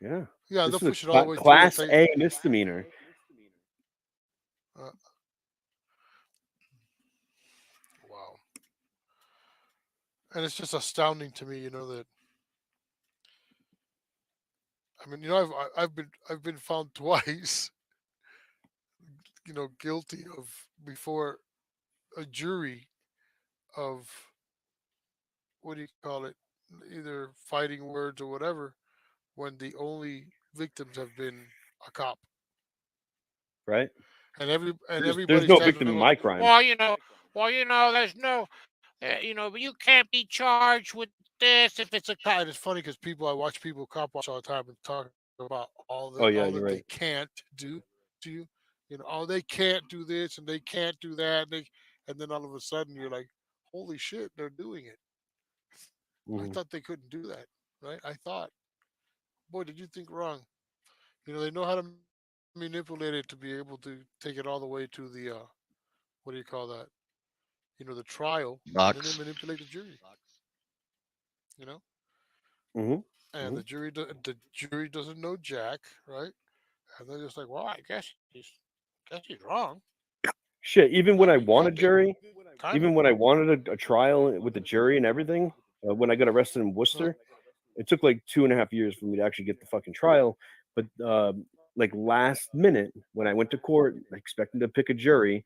Yeah. Yeah, This they'll is push a it all the way through. class A misdemeanor. Wow. And it's just astounding to me, that. I mean, I've been found twice, guilty of before a jury of what do you call it? Either fighting words or whatever, when the only victims have been a cop. Right? And There's everybody's no talking victim in about, my crime. There's no, but you can't be charged with this if it's a cop. and it's funny because I watch people cop watch all the time and talk about all Oh yeah, that you're they right. can't do to you. They can't do this and they can't do that. And then all of a sudden you're like, holy shit, they're doing it. I Mhm. thought they couldn't do that, right? I thought, boy, did you think wrong? They know how to manipulate it to be able to take it all the way to the what do you call that? The trial, and then Box. they manipulate the jury. You know, Mhm. and Mhm. the jury doesn't know jack, right? And they're just like, well, I guess he's wrong. Shit, even when I want a Could be. jury, Kind even of. when I wanted a trial with the jury and everything, when I got arrested in Worcester, it took like 2.5 years for me to actually get the fucking trial. But like last minute, when I went to court expecting to pick a jury,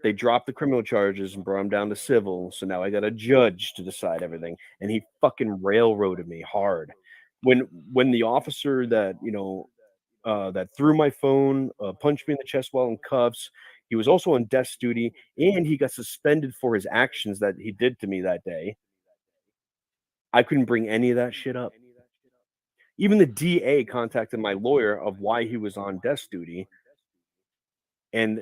they dropped the criminal charges and brought him down to civil. So now I got a judge to decide everything, and he fucking railroaded me hard. When the officer that that threw my phone, punched me in the chest while in cuffs. He was also on desk duty, and he got suspended for his actions that he did to me that day. I couldn't bring any of that shit up. Even the DA contacted my lawyer of why he was on desk duty, and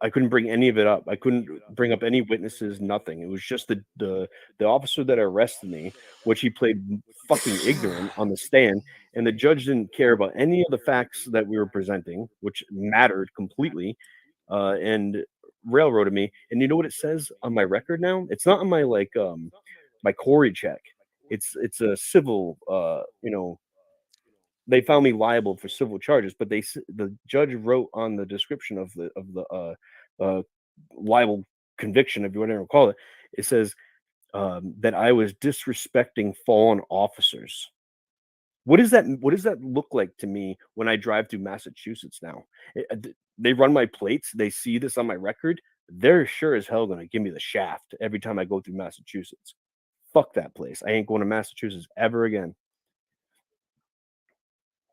I couldn't bring any of it up. I couldn't bring up any witnesses, nothing. It was just the officer that arrested me, which he played fucking ignorant on the stand, and the judge didn't care about any of the facts that we were presenting, which mattered completely, and railroaded me. And you know what it says on my record now? It's not on my my Corey check. It's a civil they found me liable for civil charges, but the judge wrote on the description of the liable conviction, if you want to call it, it says that I was disrespecting fallen officers. What does that look like to me when I drive through Massachusetts now? They run my plates, they see this on my record, they're sure as hell gonna give me the shaft every time I go through Massachusetts. Fuck that place. I ain't going to Massachusetts ever again.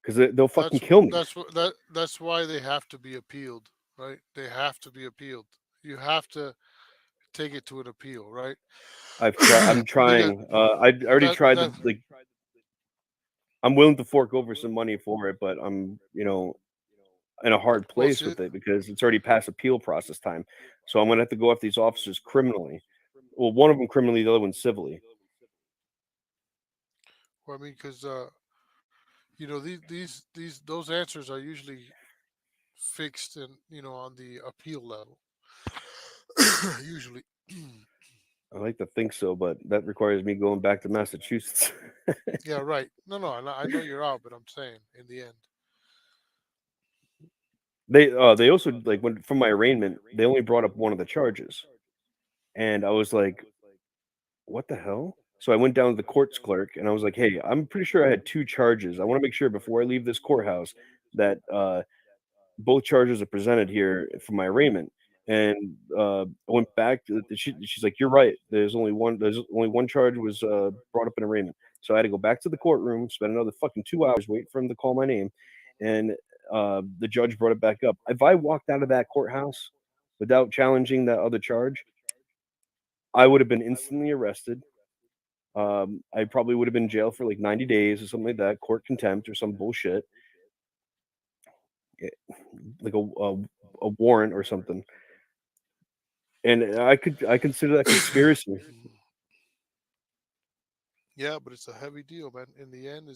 Because they'll fucking kill me. That's why they have to be appealed, right? They have to be appealed. You have to take it to an appeal, right? I'm trying. I already tried to I'm willing to fork over some money for it, but in a hard Well, place see, with it because it's already past appeal process time. So I'm gonna have to go after these officers criminally. Well, one of them criminally, the other one civilly. well, I mean, because you know, these those answers are usually fixed and on the appeal level. Usually. I like to think so, but that requires me going back to Massachusetts. Yeah, right. No, no, I know you're out, but I'm saying in the end. They also like when from my arraignment, they only brought up one of the charges, and I was like, "What the hell?" So I went down to the courts clerk and I was like, "Hey, I'm pretty sure I had two charges. I want to make sure before I leave this courthouse that both charges are presented here for my arraignment." And I went back to she's like, "You're right. There's only one charge was brought up in arraignment." So I had to go back to the courtroom, spend another fucking 2 hours waiting for him to call my name, and the judge brought it back up. If I walked out of that courthouse without challenging that other charge, I would have been instantly arrested. I probably would have been in jail for like 90 days or something like that, court contempt or some bullshit, like a warrant or something. And I consider that conspiracy. Yeah, but it's a heavy deal, man. In the end,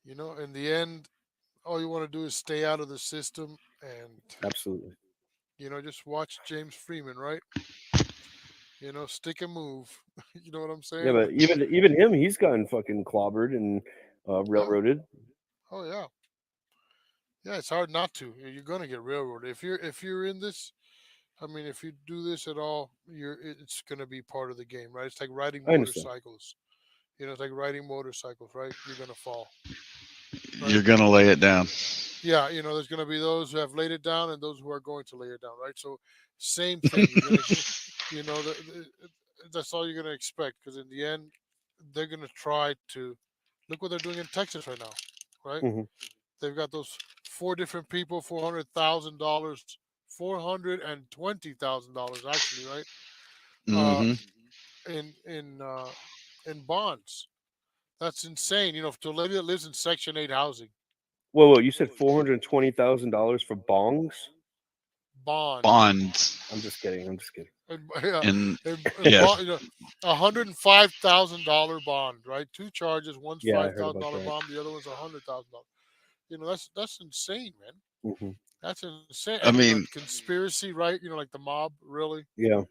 in the end, all you want to do is stay out of the system and, Absolutely. just watch James Freeman, right? Stick and move. You know what I'm Yeah, saying? but even him, he's gotten fucking clobbered and railroaded. Oh yeah. Yeah, it's hard not to. You're gonna get railroaded. If you're in this, I mean, if you do this at all, it's gonna be part of the game, right? It's like riding I understand. motorcycles. It's like riding motorcycles, right? You're gonna fall. You're gonna lay it down. Yeah, there's gonna be those who have laid it down and those who are going to lay it down, right? So same thing. You're gonna that's all you're gonna expect because in the end, they're gonna try to look what they're doing in Texas right now, right? Mhm. They've got those four different people, $400,000, $420,000 actually, right? Hmm. In bonds. That's insane. To a lady that lives in Section 8 housing. Whoa, you said $420,000 for bongs? Bonds. I'm just kidding. Yeah, And and $105,000 bond, right? Two charges. One's Yeah, I heard about $5,000 that. bond. The other one's $100,000. That's insane, man. Hmm. That's insane. I And mean, conspiracy, right? Like the mob, really. Yeah.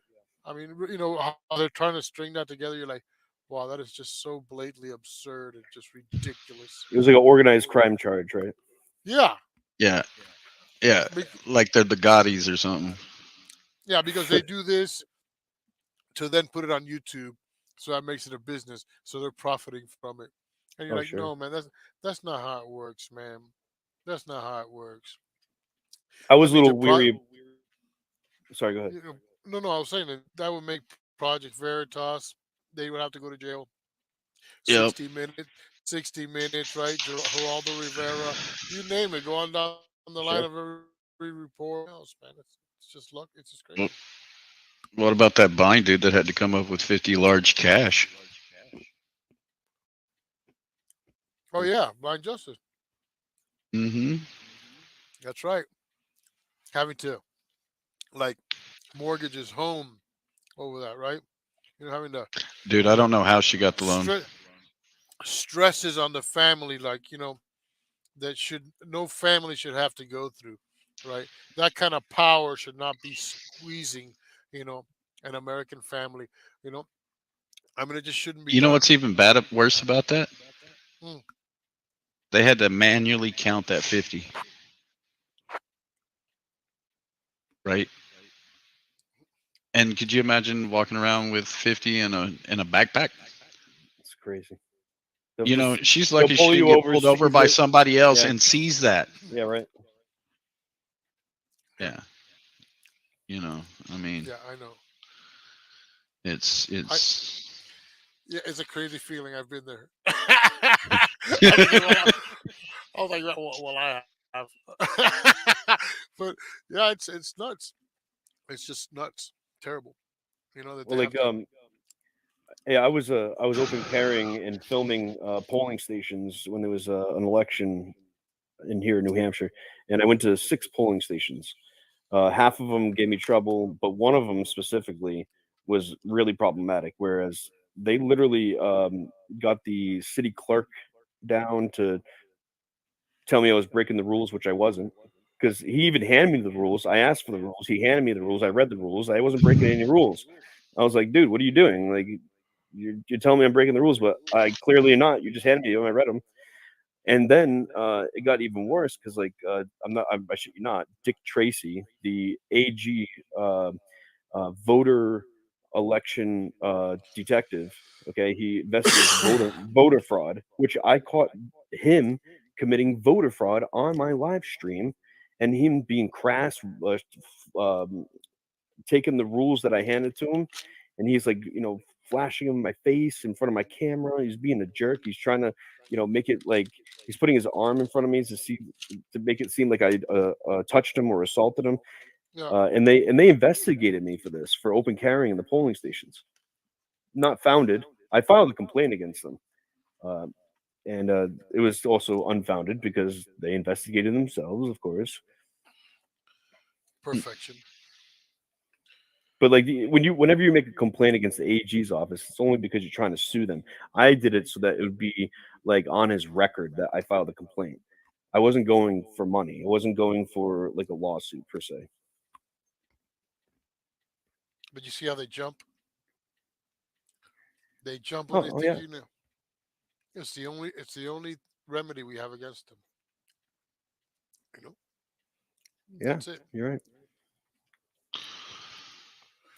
I mean, how they're trying to string that together. You're like, wow, that is just so blatantly absurd and just ridiculous. It was like an organized crime charge, right? Yeah, yeah, yeah, like they're the Gaudis or something. yeah, because they do this to then put it on YouTube, so that makes it a business. So they're profiting from it. And you're Oh, like, sure. no, man, that's not how it works, man. That's not how it works. I was a That means little weary. Sorry, go ahead. No, I was saying that would make Project Veritas. They would have to go to jail. Yep. 60 minutes, right? Geraldo Rivera, you name it. Go on down the line Sure. of every report else, man. It's just luck. It's just crazy. Well, what about that blind dude that had to come up with 50 large cash? Oh yeah, blind justice. Mm-hmm. That's right. Having to like mortgage his home over that, right? Having to Dude, I don't know how she got the loan. stresses on the family, like that no family should have to go through, right? That kind of power should not be squeezing, an American family. I mean, it just shouldn't be. You know done. what's even worse about that? Mm. They had to manually count that 50. Right? And could you imagine walking around with 50 in a backpack? It's crazy. She's they'll lucky she pull didn't you get over, pulled over by seize it. somebody else Yeah. and seize that. Yeah, right. Yeah. I mean, Yeah, I know. it's Yeah, it's a crazy feeling. I've been there. I was like, well, I have. But yeah, it's nuts. It's just nuts. Terrible. That Well, they like have to- yeah, I was open carrying and filming polling stations when there was an election in here in New Hampshire, and I went to 6 polling stations. Half of them gave me trouble, but one of them specifically was really problematic. Whereas they literally got the city clerk down to tell me I was breaking the rules, which I wasn't, because he even handed me the rules. I asked for the rules. He handed me the rules. I read the rules. I wasn't breaking any rules. I was like, dude, what are you doing? Like, you're telling me I'm breaking the rules, but I clearly am not. You just handed me them. I read them. And then it got even worse because, like, I shit you not, Dick Tracy, the AG voter election detective, okay, he investigates voter fraud, which I caught him committing voter fraud on my live stream, and him being crass, taking the rules that I handed to him, and he's like, flashing them in my face in front of my camera. He's being a jerk. He's trying to, make it like he's putting his arm in front of me to make it seem like I touched him or assaulted him. Yeah. And they investigated me for this, for open carrying in the polling stations. Not founded. I filed a complaint against them. And it was also unfounded because they investigated themselves, of course. Perfection. But like whenever you make a complaint against the AG's office, it's only because you're trying to sue them. I did it so that it would be like on his record that I filed a complaint. I wasn't going for money. I wasn't going for like a lawsuit per se. But you see how they jump? They jump when they think yeah. you know. It's the only remedy we have against them. Yeah, That's it. you're right.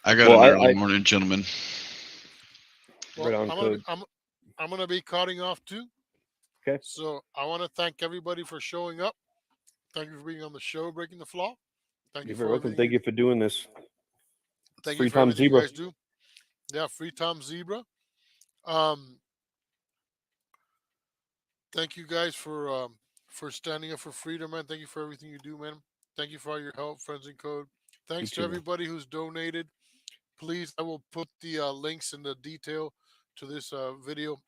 I got an early morning, gentlemen. Well, Right on, Code. I'm gonna be cutting off too. Okay. So I want to thank everybody for showing up. Thank you for being on the show, Breaking the Flaw. Thank you You're for very welcome. everything Thank you for doing this. Thank Free you for Tom everything Zebra. you guys do. Yeah, Free Tom Zebra. Thank you guys for standing up for freedom, man. Thank you for everything you do, man. Thank you for all your help, Friends in Code. Thanks to too, man. everybody who's donated. Please, I will put the links in the detail to this video.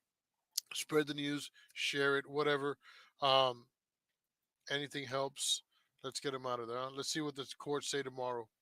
Spread the news, share it, whatever. Anything helps. Let's get them out of there. Let's see what the courts say tomorrow.